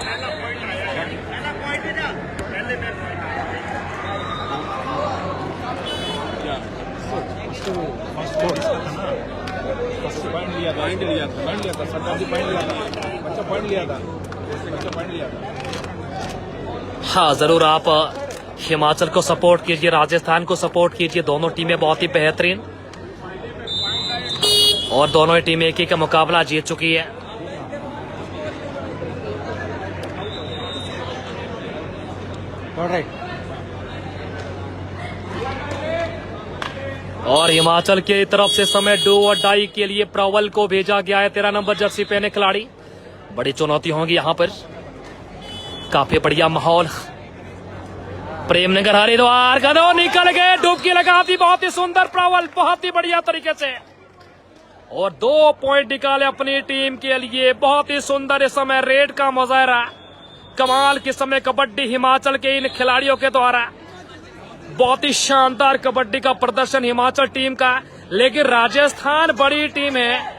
हाँ, जरूर आप हिमाचल को सपोर्ट कीजिए, राजस्थान को सपोर्ट कीजिए। दोनों टीमें बहुत ही बेहतरीन, और दोनों ही टीमें एक ही का मुकाबला जीत चुकी है। और हिमाचल की तरफ से समय डू और डाई के लिए प्रवल को भेजा गया है। 13 नंबर जर्सी पहने खिलाड़ी। बड़ी चुनौती होंगी यहाँ पर। काफी बढ़िया माहौल। प्रेमनगर हरिद्वार गदो निकल गए, डुबकी लगा दी। बहुत ही सुंदर प्रवल, बहुत ही बढ़िया तरीके से, और 2 पॉइंट निकाले अपनी टीम के लिए। बहुत ही सुंदर इस समय रेड का मुजाहरा। कमाल के समय कबड्डी हिमाचल के इन खिलाड़ियों के द्वारा। बहुत ही शानदार कबड्डी का प्रदर्शन हिमाचल टीम का। लेकिन राजस्थान बड़ी टीम है,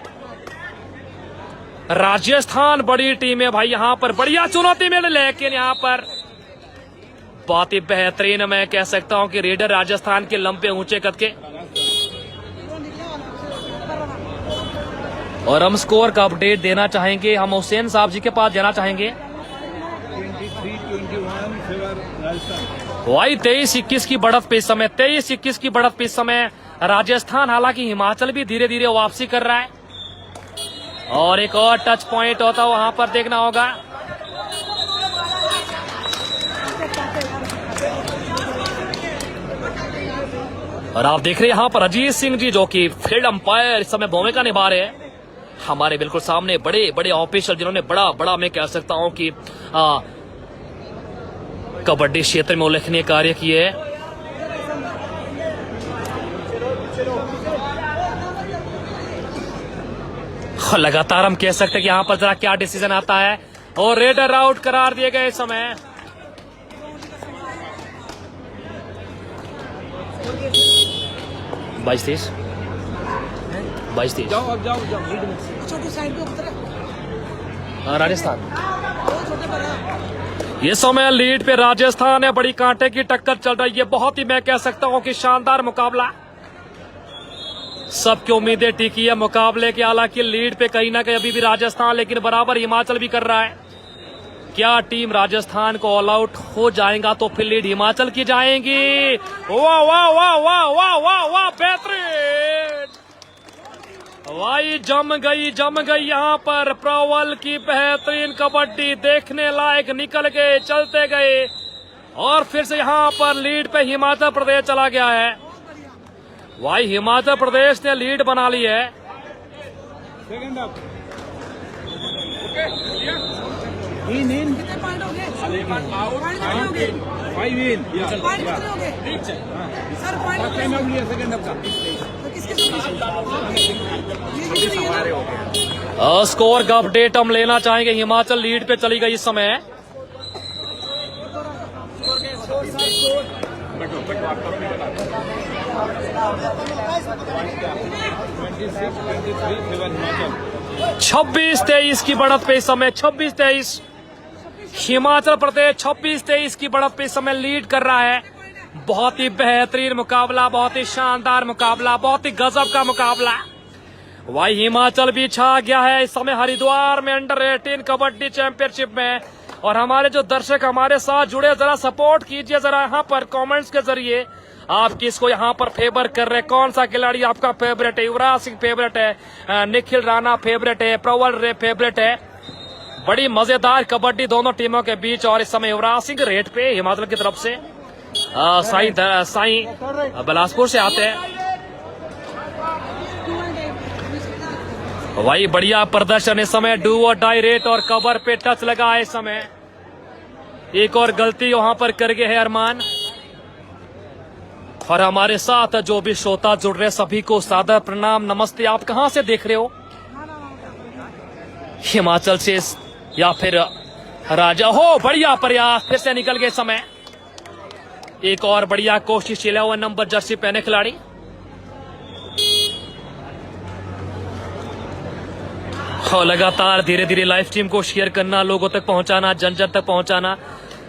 राजस्थान बड़ी टीम है भाई। यहाँ पर बढ़िया चुनौती मिली, लेकिन यहाँ पर बहुत ही बेहतरीन मैं कह सकता हूँ कि रेडर राजस्थान के लंबे ऊंचे कद के। और हम स्कोर का अपडेट देना चाहेंगे, हम हुसैन साहब जी के पास जाना चाहेंगे। 23-21 की बढ़त पे इस समय, 23-21 की बढ़त पे इस समय राजस्थान। हालांकि हिमाचल भी धीरे धीरे वापसी कर रहा है, और एक और टच पॉइंट होता वहां पर देखना होगा। और आप देख रहे हैं यहाँ पर अजीत सिंह जी, जो कि फील्ड अंपायर इस समय भूमिका निभा रहे हैं। हमारे बिल्कुल सामने बड़े बड़े ऑफिशियल जिन्होंने बड़ा मैं कह सकता हूं कि कबड्डी क्षेत्र में उल्लेखनीय कार्य किए हैं। लगातार हम कह सकते हैं कि यहाँ पर जरा क्या डिसीजन आता है, और रेडर आउट करार दिए गए इस समय। बाईस 22-23 जाओ राजस्थान। ये समय लीड पे राजस्थान है। बड़ी कांटे की टक्कर चल रही है। बहुत ही मैं कह सकता हूं कि शानदार मुकाबला। सबकी उम्मीदें टिकी है मुकाबले के। हालांकि लीड पे कहीं ना कहीं अभी भी राजस्थान, लेकिन बराबर हिमाचल भी कर रहा है। क्या टीम राजस्थान को ऑल आउट हो जाएगा तो फिर लीड हिमाचल की जाएंगी। वाह वाह वाह वाह वाह वाह वाह, बेहतरीन भाई। जम गई यहाँ पर प्रवल की बेहतरीन कबड्डी, देखने लायक। निकल गए, चलते गए, और फिर से यहाँ पर लीड पे हिमाचल प्रदेश चला गया है। भाई हिमाचल प्रदेश ने लीड बना ली है। कितने पॉइंट हो गए? 5 इन। पॉइंट कितने हो गए? सर पॉइंट सेकंड अप का तो किसके स्कोर का अपडेट हम लेना चाहेंगे। हिमाचल लीड पे चली गई इस समय। बैठो बैठो आप कब भी बता 26-23 की बढ़त पे इस समय 26-23 हिमाचल प्रदेश 26-23 की बढ़त पे इस समय लीड कर रहा है। बहुत ही बेहतरीन मुकाबला, बहुत ही शानदार मुकाबला, बहुत ही गजब का मुकाबला। वही हिमाचल भी छा गया है इस समय हरिद्वार में अंडर 18 कबड्डी चैंपियनशिप में। और हमारे जो दर्शक हमारे साथ जुड़े, जरा सपोर्ट कीजिए जरा यहाँ पर कमेंट्स के जरिए। आप किसको यहाँ पर फेवर कर रहे हैं, कौन सा खिलाड़ी आपका फेवरेट है? युवराज सिंह फेवरेट है, निखिल राणा फेवरेट है, प्रवल रे फेवरेट है। बड़ी मजेदार कबड्डी दोनों टीमों के बीच। और इस समय युवराज सिंह रेट पे हिमाचल की तरफ से साई बिलासपुर से आते हैं। वही बढ़िया प्रदर्शन इस समय, डू और डाई रेट और कवर पे टच लगा है इस समय। एक और गलती वहां पर कर गए है अरमान। और हमारे साथ जो भी श्रोता जुड़ रहे सभी को सादर प्रणाम, नमस्ते। आप कहां से देख रहे हो? हिमाचल से या फिर राजा हो? बढ़िया प्रयास, फिर से निकल गए समय। एक और बढ़िया कोशिश, 11 नंबर जर्सी पहने खिलाड़ी। और लगातार धीरे धीरे लाइव स्ट्रीम को शेयर करना, लोगों तक पहुंचाना, जन जन तक पहुंचाना,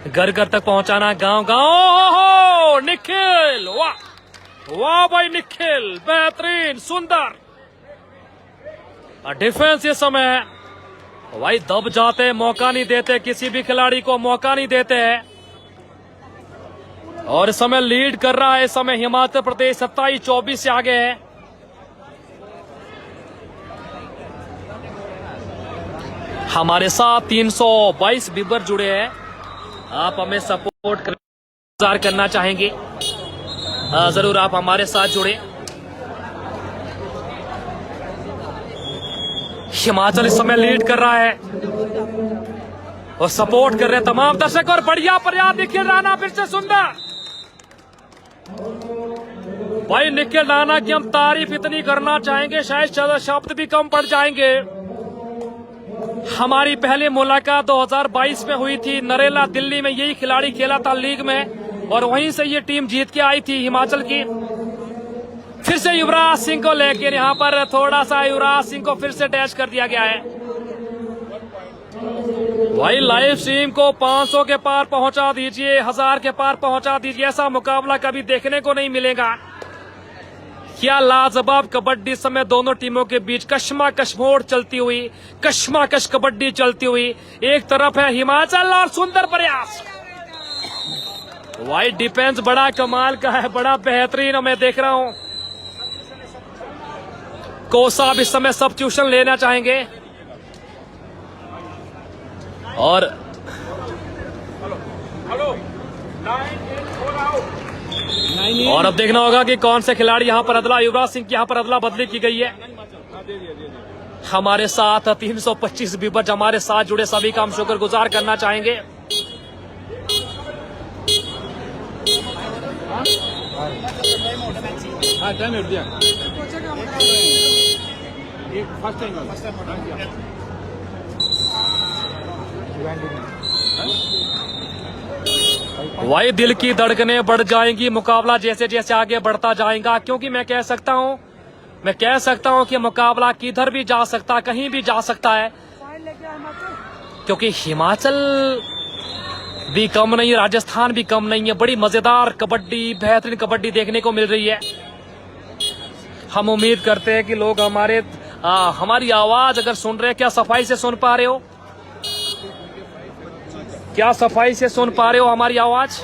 घर घर तक पहुंचाना, गांव गांव। निखिल, वाह वाह भाई निखिल, बेहतरीन सुंदर डिफेंस। ये समय भाई दब जाते, मौका नहीं देते, किसी भी खिलाड़ी को मौका नहीं देते हैं। और इस समय लीड कर रहा है इस समय हिमाचल प्रदेश 27-24 से आगे है। हमारे साथ 322 व्यूअर जुड़े हैं। आप हमें सपोर्ट करना चाहेंगे, जरूर आप हमारे साथ जुड़े। हिमाचल इस समय लीड कर रहा है और सपोर्ट कर रहे हैं तमाम दर्शक। और बढ़िया प्रयास, निखिल राणा फिर से सुंदर। भाई निखिल राणा की हम तारीफ इतनी करना चाहेंगे, शायद शब्द भी कम पड़ जाएंगे। हमारी पहली मुलाकात 2022 में हुई थी नरेला दिल्ली में। यही खिलाड़ी खेला था लीग में और वहीं से ये टीम जीत के आई थी हिमाचल की। फिर से युवराज सिंह को लेकर यहाँ पर थोड़ा सा युवराज सिंह को फिर से डैश कर दिया गया है। भाई लाइव स्ट्रीम को 500 के पार पहुंचा दीजिए, 1000 के पार पहुंचा दीजिए। ऐसा मुकाबला कभी देखने को नहीं मिलेगा। क्या लाजवाब कबड्डी समय दोनों टीमों के बीच कश्मकश मोड़ चलती हुई, कश्मकश कबड्डी चलती हुई। एक तरफ है हिमाचल और सुंदर प्रयास। वाइड डिफेंस बड़ा कमाल का है, बड़ा बेहतरीन मैं देख रहा हूं। कोच साहब इस समय सब्स्टिट्यूशन लेना चाहेंगे। और अब देखना होगा कि कौन से खिलाड़ी यहाँ पर अदला, युवराज सिंह की यहाँ पर अदला बदली की गई है। हमारे साथ 325 व्यूअर्स हमारे साथ जुड़े, सभी का हम शुक्रगुजार करना चाहेंगे। वही दिल की धड़कनें बढ़ जाएंगी मुकाबला जैसे जैसे आगे बढ़ता जाएगा। क्योंकि मैं कह सकता हूं कि मुकाबला किधर भी जा सकता, कहीं भी जा सकता है। क्योंकि हिमाचल भी कम नहीं है, राजस्थान भी कम नहीं है। बड़ी मजेदार कबड्डी, बेहतरीन कबड्डी देखने को मिल रही है। हम उम्मीद करते हैं कि लोग हमारी आवाज अगर सुन रहे हैं, क्या सफाई से सुन पा रहे हो? क्या सफाई से सुन पा रहे हो हमारी आवाज?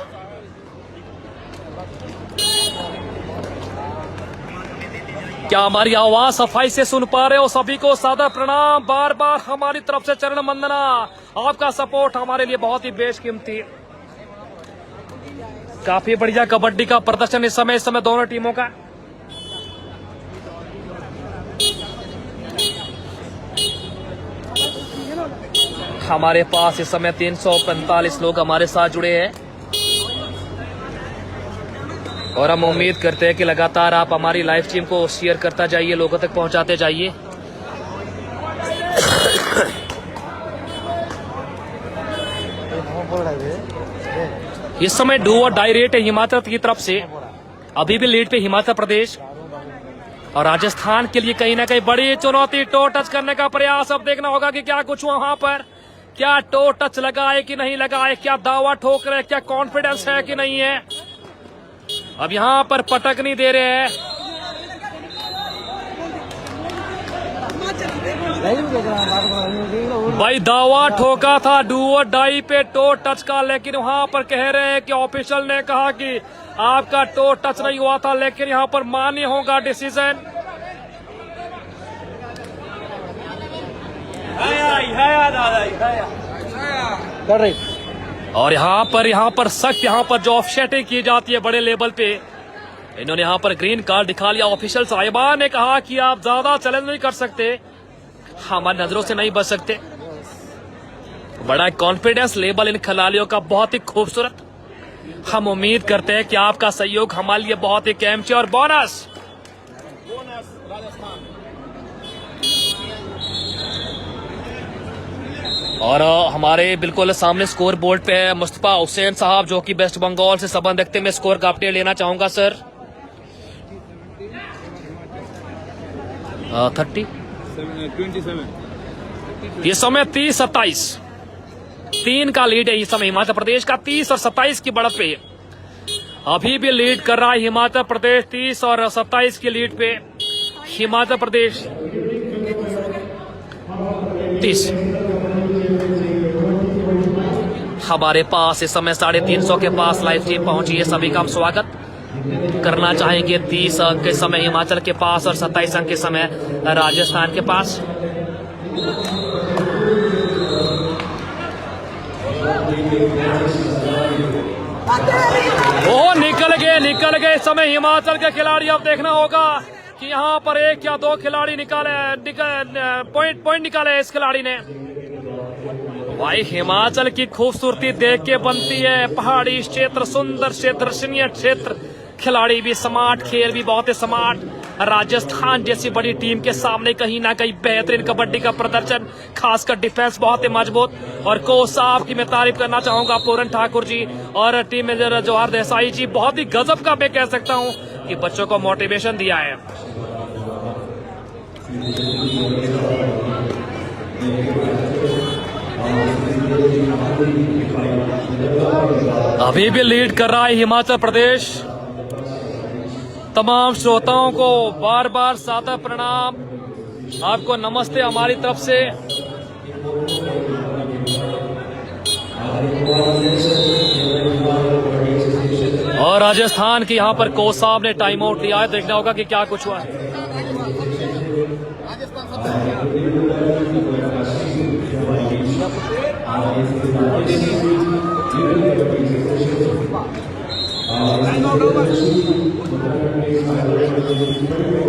क्या हमारी आवाज सफाई से सुन पा रहे हो? सभी को सादर प्रणाम, बार बार हमारी तरफ से चरण वंदना। आपका सपोर्ट हमारे लिए बहुत ही बेशकीमती। काफी बढ़िया कबड्डी का प्रदर्शन इस समय दोनों टीमों का। हमारे पास इस समय 345 लोग हमारे साथ जुड़े हैं और हम उम्मीद करते हैं कि लगातार आप हमारी लाइव स्ट्रीम को शेयर करता जाइए, लोगों तक पहुंचाते जाइए। इस समय डू और डाई रेट है हिमाचल की तरफ से, अभी भी लीड पे हिमाचल प्रदेश। और राजस्थान के लिए कहीं ना कहीं बड़ी चुनौती, टो टच करने का प्रयास। अब देखना होगा कि क्या कुछ वहां पर, क्या टो टच लगा है कि नहीं लगा है, क्या दावा ठोक रहे हैं, क्या कॉन्फिडेंस है कि नहीं है। अब यहां पर पटक नहीं दे रहे हैं। भाई दावा ठोका था डू और डाई पे टो टच का, लेकिन वहां पर कह रहे हैं कि ऑफिशियल ने कहा कि आपका टो टच नहीं हुआ था, लेकिन यहां पर मान्य होगा डिसीजन। और यहाँ पर सख्त जो ऑफसेटिंग की जाती है बड़े लेवल पे, इन्होंने यहाँ पर ग्रीन कार्ड दिखा लिया। ऑफिशियल साहिबान ने कहा कि आप ज्यादा चैलेंज नहीं कर सकते, हमारी नजरों से नहीं बच सकते। बड़ा कॉन्फिडेंस लेवल इन खिलाड़ियों का बहुत ही खूबसूरत। हम उम्मीद करते हैं कि आपका सहयोग हमारे लिए बहुत ही कीमती। और बोनस और हमारे बिल्कुल सामने स्कोर बोर्ड पे है मुस्तफा हुसैन साहब, जो कि वेस्ट बंगाल से संबंध रखते। मैं स्कोर का अपडेट लेना चाहूंगा सर। 27 इस समय 30-27 3 का लीड है इस समय हिमाचल प्रदेश का। 30 और 27 की बढ़त पे अभी भी लीड कर रहा है हिमाचल प्रदेश। 30 और 27 की लीड पे हिमाचल प्रदेश। 30 हमारे पास इस समय 350 के पास लाइव टीम पहुंची है। सभी का हम स्वागत करना चाहेंगे। 30 अंक के समय हिमाचल के पास और 27 अंक के समय राजस्थान के पास। ओ निकल गए इस समय हिमाचल के खिलाड़ी। अब देखना होगा कि यहाँ पर 1 या 2 खिलाड़ी पॉइंट निकाले इस खिलाड़ी ने। भाई हिमाचल की खूबसूरती देख के बनती है। पहाड़ी क्षेत्र, सुंदर क्षेत्र, दर्शनीय क्षेत्र, खिलाड़ी भी स्मार्ट, खेल भी बहुत ही स्मार्ट। राजस्थान जैसी बड़ी टीम के सामने कहीं ना कहीं बेहतरीन कबड्डी का प्रदर्शन, खासकर डिफेंस बहुत ही मजबूत। और कोच साहब की मैं तारीफ करना चाहूंगा, पूरन ठाकुर जी और टीम मैनेजर जवाहर देसाई जी, बहुत ही गजब का मैं कह सकता हूं कि बच्चों को मोटिवेशन दिया है। अभी भी लीड कर रहा है हिमाचल प्रदेश। तमाम श्रोताओं को बार बार सादर प्रणाम, आपको नमस्ते हमारी तरफ से। और राजस्थान की यहाँ पर कोच साहब ने टाइम आउट लिया है। देखना होगा कि क्या कुछ हुआ है।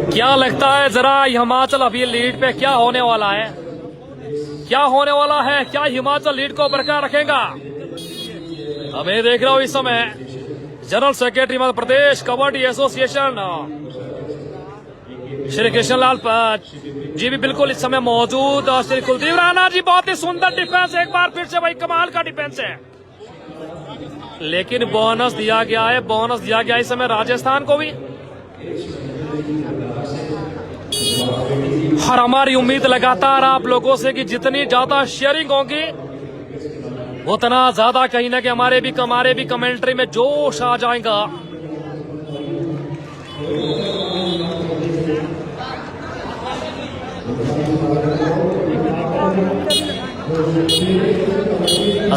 क्या लगता है जरा हिमाचल अभी लीड पे क्या होने वाला है? क्या हिमाचल लीड को बरकरार रखेगा? अब मैं देख रहा हूं इस समय general secretary Madhya Pradesh kabaddi association Shri Krishnalal जी भी बिल्कुल इस समय मौजूद। और श्री कुलदीप राणा जी, बहुत ही सुंदर डिफेंस, एक बार फिर से भाई कमाल का डिफेंस है। लेकिन बोनस दिया गया इस समय राजस्थान को भी। और हमारी उम्मीद लगातार आप लोगों से कि जितनी ज्यादा शेयरिंग होगी उतना ज्यादा कहीं ना कहीं हमारे भी कमेंट्री में जोश आ जाएगा।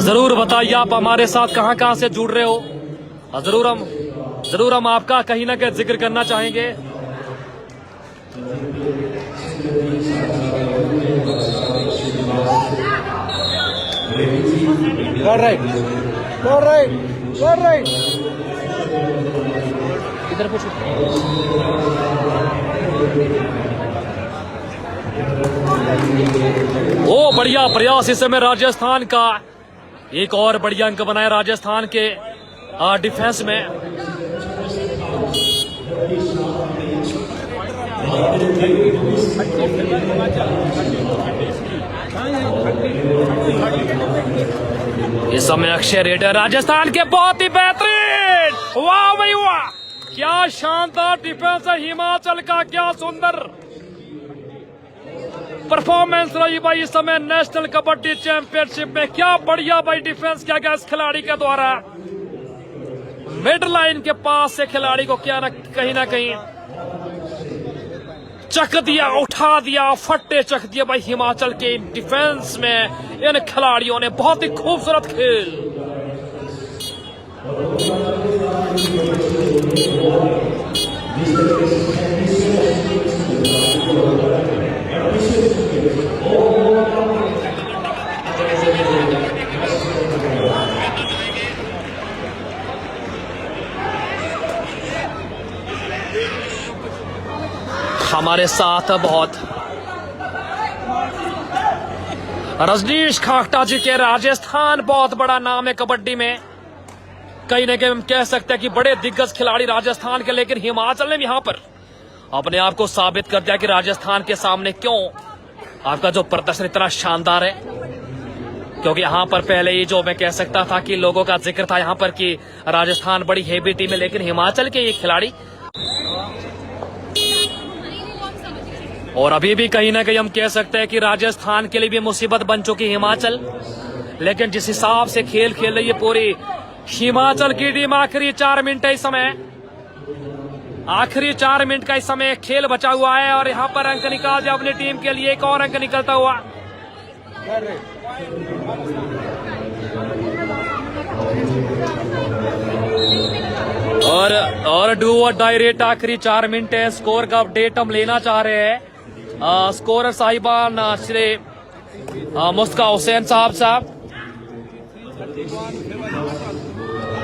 जरूर बताइए आप हमारे साथ कहां से जुड़ रहे हो। जरूर हम आपका कहीं ना कहीं जिक्र करना चाहेंगे। इधर पूछो। ओ बढ़िया प्रयास इस समय राजस्थान का। एक और बढ़िया अंक बनाया राजस्थान के डिफेंस में। इस समय अक्षय रेडर राजस्थान के बहुत ही बेहतरीन, वाह भाई वाह, क्या शानदार डिफेंस है हिमाचल का, क्या सुंदर परफॉर्मेंस रही भाई इस समय नेशनल कबड्डी चैंपियनशिप में। क्या बढ़िया भाई डिफेंस किया गया इस खिलाड़ी के द्वारा, मिड लाइन के पास से खिलाड़ी को क्या कहीं ना कहीं चक दिया, उठा दिया, फट्टे चक दिया भाई हिमाचल के डिफेंस में इन खिलाड़ियों ने। बहुत ही खूबसूरत खेल। हमारे साथ बहुत रजनीश खाकटा जी के राजस्थान बहुत बड़ा नाम है कबड्डी में, कहीं ना कहीं हम कह सकते हैं कि बड़े दिग्गज खिलाड़ी राजस्थान के, लेकिन हिमाचल ने यहां पर अपने आप को साबित कर दिया कि राजस्थान के सामने क्यों आपका जो प्रदर्शन इतना शानदार है। क्योंकि यहां पर पहले ही जो मैं कह सकता था कि लोगों का जिक्र था यहां पर कि राजस्थान बड़ी हेवी टीम है, लेकिन हिमाचल के ये खिलाड़ी, और अभी भी कहीं ना कहीं हम कह सकते हैं कि राजस्थान के लिए भी मुसीबत बन चुकी हिमाचल। लेकिन जिस हिसाब से खेल खेल रही है पूरी हिमाचल की टीम, आखिरी 4 मिनट है इस समय, आखिरी 4 मिनट का इस समय खेल बचा हुआ है और यहां पर अंक निकाल दिया अपनी टीम के लिए, एक और अंक निकलता हुआ। और डू और डायरेक्ट आखिरी 4 मिनट है, स्कोर का अपडेट हम लेना चाह रहे हैं। स्कोरर साहिबान श्री मुस्का हुसैन साहब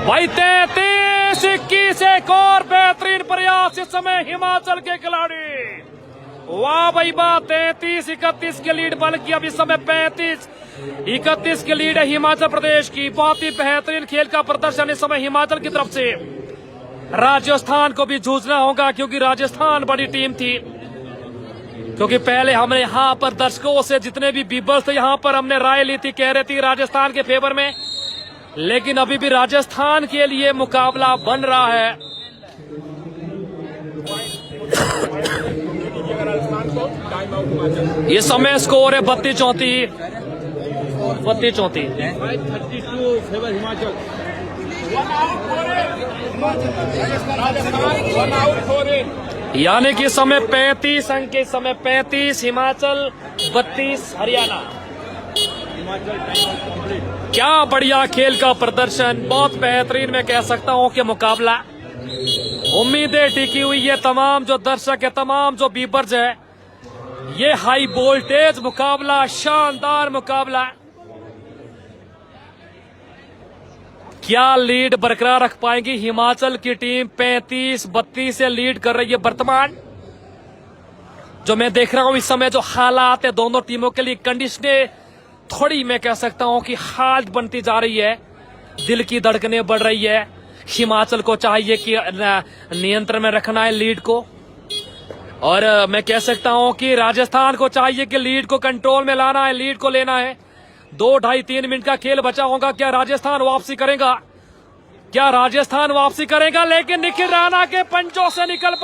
भाई 33-21, एक और बेहतरीन प्रयास इस समय हिमाचल के खिलाड़ी, वाह भाई वाह, 33-31 की लीड, बल्कि अब इस समय 35-31 की लीड है हिमाचल प्रदेश की। बहुत ही बेहतरीन खेल का प्रदर्शन इस समय हिमाचल की तरफ से। राजस्थान को भी जूझना होगा क्योंकि राजस्थान बड़ी टीम थी, क्योंकि पहले हमने यहाँ पर दर्शकों से जितने भी बीबर्स थे यहाँ पर हमने राय ली थी, कह रहे थी राजस्थान के फेवर में, लेकिन अभी भी राजस्थान के लिए मुकाबला बन रहा है। ये समय स्कोर है 32-34, 32-34। यानी कि समय 35 अंक के समय 35 हिमाचल, 32 हरियाणा। क्या बढ़िया खेल का प्रदर्शन, बहुत बेहतरीन मैं कह सकता हूं कि मुकाबला। उम्मीदें टिकी हुई है, तमाम जो दर्शक है, तमाम जो बीबर्स है, ये हाई वोल्टेज मुकाबला, शानदार मुकाबला। क्या लीड बरकरार रख पाएंगी हिमाचल की टीम? 35-32 से लीड कर रही है वर्तमान। जो मैं देख रहा हूं इस समय जो हालात है दोनों टीमों के लिए, कंडीशनें थोड़ी मैं कह सकता हूं कि हार्ड बनती जा रही है, दिल की धड़कनें बढ़ रही है। हिमाचल को चाहिए कि नियंत्रण में रखना है लीड को, और मैं कह सकता हूं कि राजस्थान को चाहिए कि लीड को कंट्रोल में लाना है, लीड को लेना है। 2, 2.5, 3 मिनट का खेल बचा होगा। क्या राजस्थान वापसी करेगा? क्या राजस्थान वापसी करेगा? लेकिन निखिल राणा के पंचों से निकल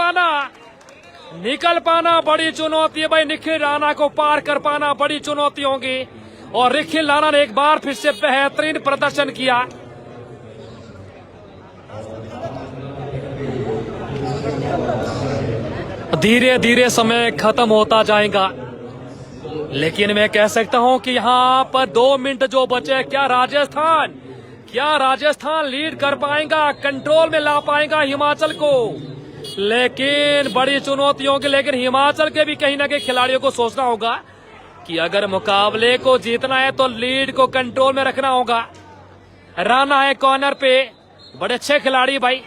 पाना बड़ी चुनौती है भाई। निखिल राणा को पार कर पाना बड़ी चुनौती होगी, और निखिल राणा ने एक बार फिर से बेहतरीन प्रदर्शन किया। धीरे धीरे समय खत्म होता जाएगा, लेकिन मैं कह सकता हूं कि यहां पर 2 मिनट जो बचे, क्या राजस्थान लीड कर पाएगा, कंट्रोल में ला पाएगा हिमाचल को? लेकिन बड़ी चुनौतियों की, लेकिन हिमाचल के भी कहीं ना कहीं खिलाड़ियों को सोचना होगा कि अगर मुकाबले को जीतना है तो लीड को कंट्रोल में रखना होगा। राणा है कॉर्नर पे, बड़े अच्छे खिलाड़ी भाई।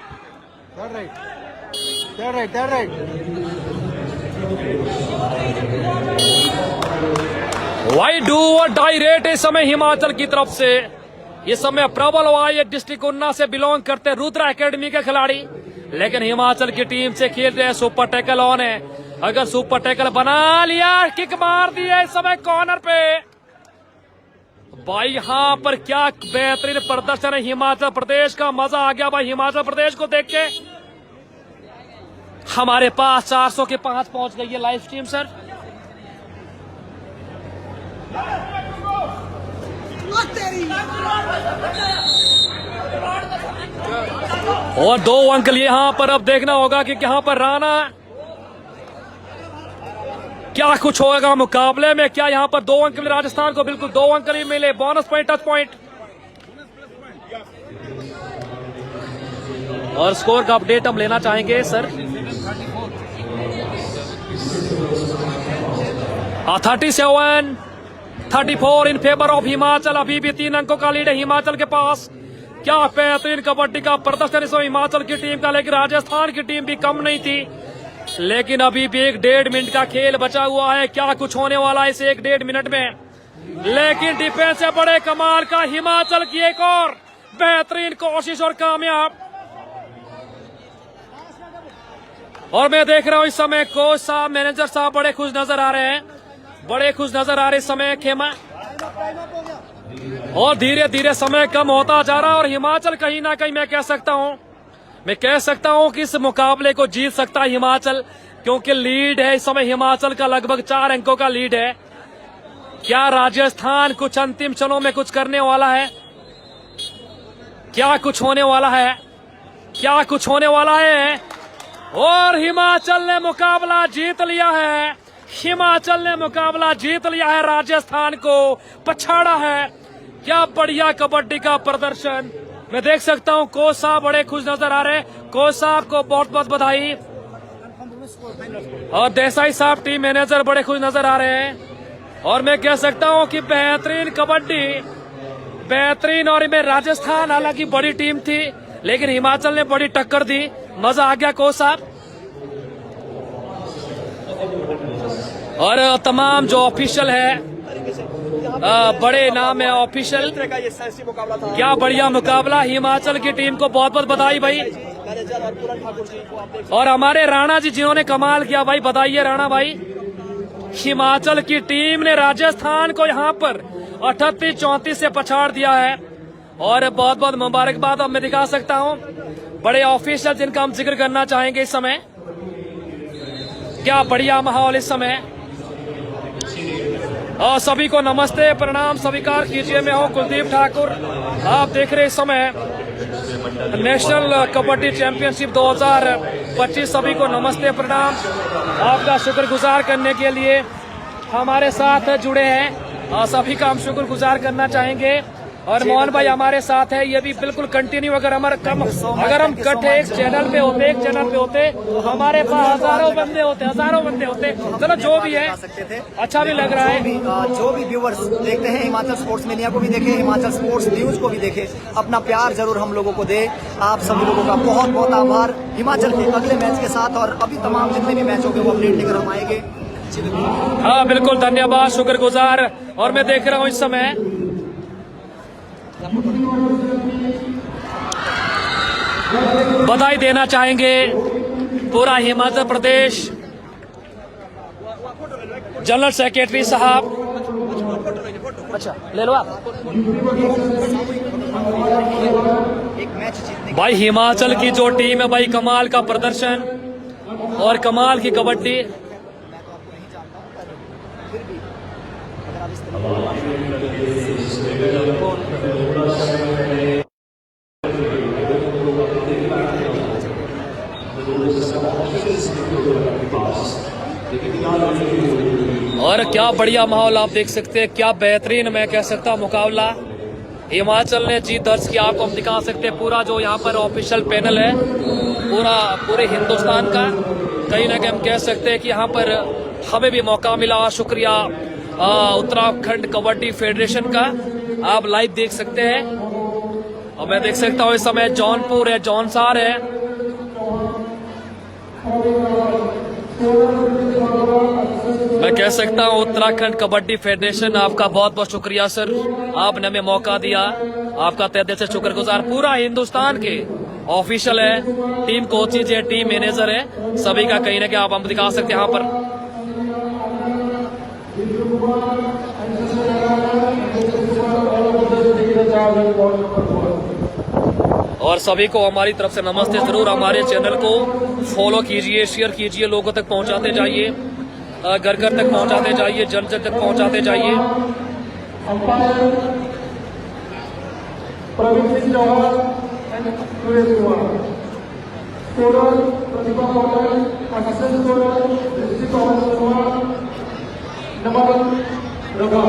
वाई डू और डाई रेट इस समय हिमाचल की तरफ से। इस समय प्रबल वाई डिस्ट्रिक्ट उन्ना से बिलोंग करते रुद्रा एकेडमी के खिलाड़ी, लेकिन हिमाचल की टीम से खेल रहे हैं। सुपर टैकल ऑन है, अगर सुपर टैकल बना लिया, किक मार दी है इस समय कॉर्नर पे, भाई यहाँ पर क्या बेहतरीन प्रदर्शन है हिमाचल प्रदेश का। मजा आ गया भाई हिमाचल प्रदेश को देख के। हमारे पास 400 के 5 पहुंच गई है लाइव स्ट्रीम सर। और 2 अंक लिए यहाँ पर। अब देखना होगा कि यहाँ पर राणा क्या कुछ होगा मुकाबले में। क्या यहाँ पर 2 अंक मिले राजस्थान को? बिल्कुल 2 अंक नहीं मिले। Bonus point, touch point. और स्कोर का अपडेट हम लेना चाहेंगे sir. 37-34 in favour of Himachal. अभी भी 3 अंकों का लीड है हिमाचल के पास। क्या बेहतरीन कबड्डी का प्रदर्शन इस हिमाचल की टीम का। लेकिन राजस्थान की टीम भी कम नहीं थी। लेकिन अभी भी 1.5 मिनट का खेल बचा हुआ है। क्या कुछ होने वाला है इस 1.5 मिनट में। लेकिन डिफेंस से बड़े कमाल का हिमाचल की एक और बेहतरीन कोशिश और कामयाब। और मैं देख रहा हूं इस समय कोच साहब, मैनेजर साहब बड़े खुश नजर आ रहे हैं। बड़े खुश नजर आ रहे इस समय खेमा। और धीरे धीरे समय कम होता जा रहा है। और हिमाचल कहीं ना कहीं मैं कह सकता हूं कि इस मुकाबले को जीत सकता है हिमाचल। क्योंकि लीड है इस समय हिमाचल का, लगभग 4 अंकों का लीड है। क्या राजस्थान कुछ अंतिम क्षणों में कुछ करने वाला है? क्या कुछ होने वाला है? क्या कुछ होने वाला है? और हिमाचल ने मुकाबला जीत लिया है। हिमाचल ने मुकाबला जीत लिया है, राजस्थान को पछाड़ा है। क्या बढ़िया कबड्डी का प्रदर्शन मैं देख सकता हूं। कोच साहब बड़े खुश नजर आ रहे हैं। कोच साहब को बहुत बहुत बधाई। और देसाई साहब टीम मैनेजर बड़े खुश नजर आ रहे हैं। और मैं कह सकता हूं कि बेहतरीन कबड्डी, बेहतरीन। और इनमें राजस्थान हालांकि बड़ी टीम थी, लेकिन हिमाचल ने बड़ी टक्कर दी। मजा आ गया कोच साहब। और तमाम जो ऑफिशियल है, बड़े नाम है ऑफिशियल। क्या बढ़िया मुकाबला। हिमाचल की टीम को बहुत बहुत बधाई भाई। और हमारे राणा जी जिन्होंने कमाल किया भाई, बधाई है राणा भाई। हिमाचल की टीम ने राजस्थान को यहाँ पर 38-34 से पछाड़ दिया है। और बहुत बहुत मुबारकबाद। अब मैं दिखा सकता हूँ बड़े ऑफिशियल जिनका हम जिक्र करना चाहेंगे इस समय। क्या बढ़िया माहौल इस समय। और सभी को नमस्ते, प्रणाम, स्वीकार कीजिए। मैं हूं कुलदीप ठाकुर। आप देख रहे इस समय नेशनल कबड्डी चैंपियनशिप 2025। सभी को नमस्ते, प्रणाम। आपका शुक्रगुजार करने के लिए हमारे साथ जुड़े हैं और सभी का हम शुक्रगुजार करना चाहेंगे। और मोहन भाई हमारे साथ है। ये भी बिल्कुल कंटिन्यू। अगर हम इकट्ठे एक चैनल पे होते हमारे पास हजारों बंदे होते। चलो जो भी है, अच्छा भी लग रहा है। जो भी व्यूवर्स देखते हैं हिमाचल स्पोर्ट्स मीडिया को भी देखें, हिमाचल स्पोर्ट्स न्यूज को भी देखें। अपना प्यार जरूर हम लोगों को दे। आप सभी लोगों का बहुत बहुत आभार। हिमाचल के अगले मैच के साथ और अभी तमाम जितने भी मैच होंगे वो अपडेट लेकर हम आएंगे। हाँ बिल्कुल, धन्यवाद, शुक्रगुजार। और मैं देख रहा हूँ इस समय बधाई देना चाहेंगे पूरा हिमाचल प्रदेश जनरल सेक्रेटरी साहब। अच्छा ले लो आप। भाई हिमाचल की जो टीम है भाई, कमाल का प्रदर्शन और कमाल की कबड्डी। और क्या बढ़िया माहौल आप देख सकते हैं। क्या बेहतरीन मैं कह सकता हूं मुकाबला। हिमाचल ने जीत दर्ज किया। आपको हम दिखा सकते हैं पूरा जो यहाँ पर ऑफिशियल पैनल है पूरे हिंदुस्तान का। कहीं ना कहीं हम कह सकते हैं कि यहाँ पर हमें भी मौका मिला। शुक्रिया उत्तराखंड कबड्डी फेडरेशन का। आप लाइव देख सकते हैं। और मैं देख सकता हूँ इस समय जौनपुर है, जौनसार है। मैं कह सकता हूँ उत्तराखंड कबड्डी फेडरेशन, आपका बहुत बहुत शुक्रिया सर। आपने हमें मौका दिया। आपका तहे दिल से शुक्रगुजार। पूरा हिंदुस्तान के ऑफिशियल है, टीम कोचेज है, टीम मैनेजर है, सभी का कहीं ना कहीं आप हम दिखा सकते हैं यहाँ पर। और सभी को हमारी तरफ से नमस्ते। जरूर हमारे चैनल को फॉलो कीजिए, शेयर कीजिए, लोगों तक पहुंचाते जाइए, घर घर तक पहुंचाते जाइए, जन जन तक पहुंचाते जाइए। Umpire Praveen Singh Chauhan and Suresh Kumar, scorer Pratibha Patel, assistant scorer Rishi Kumar, Naman रघा।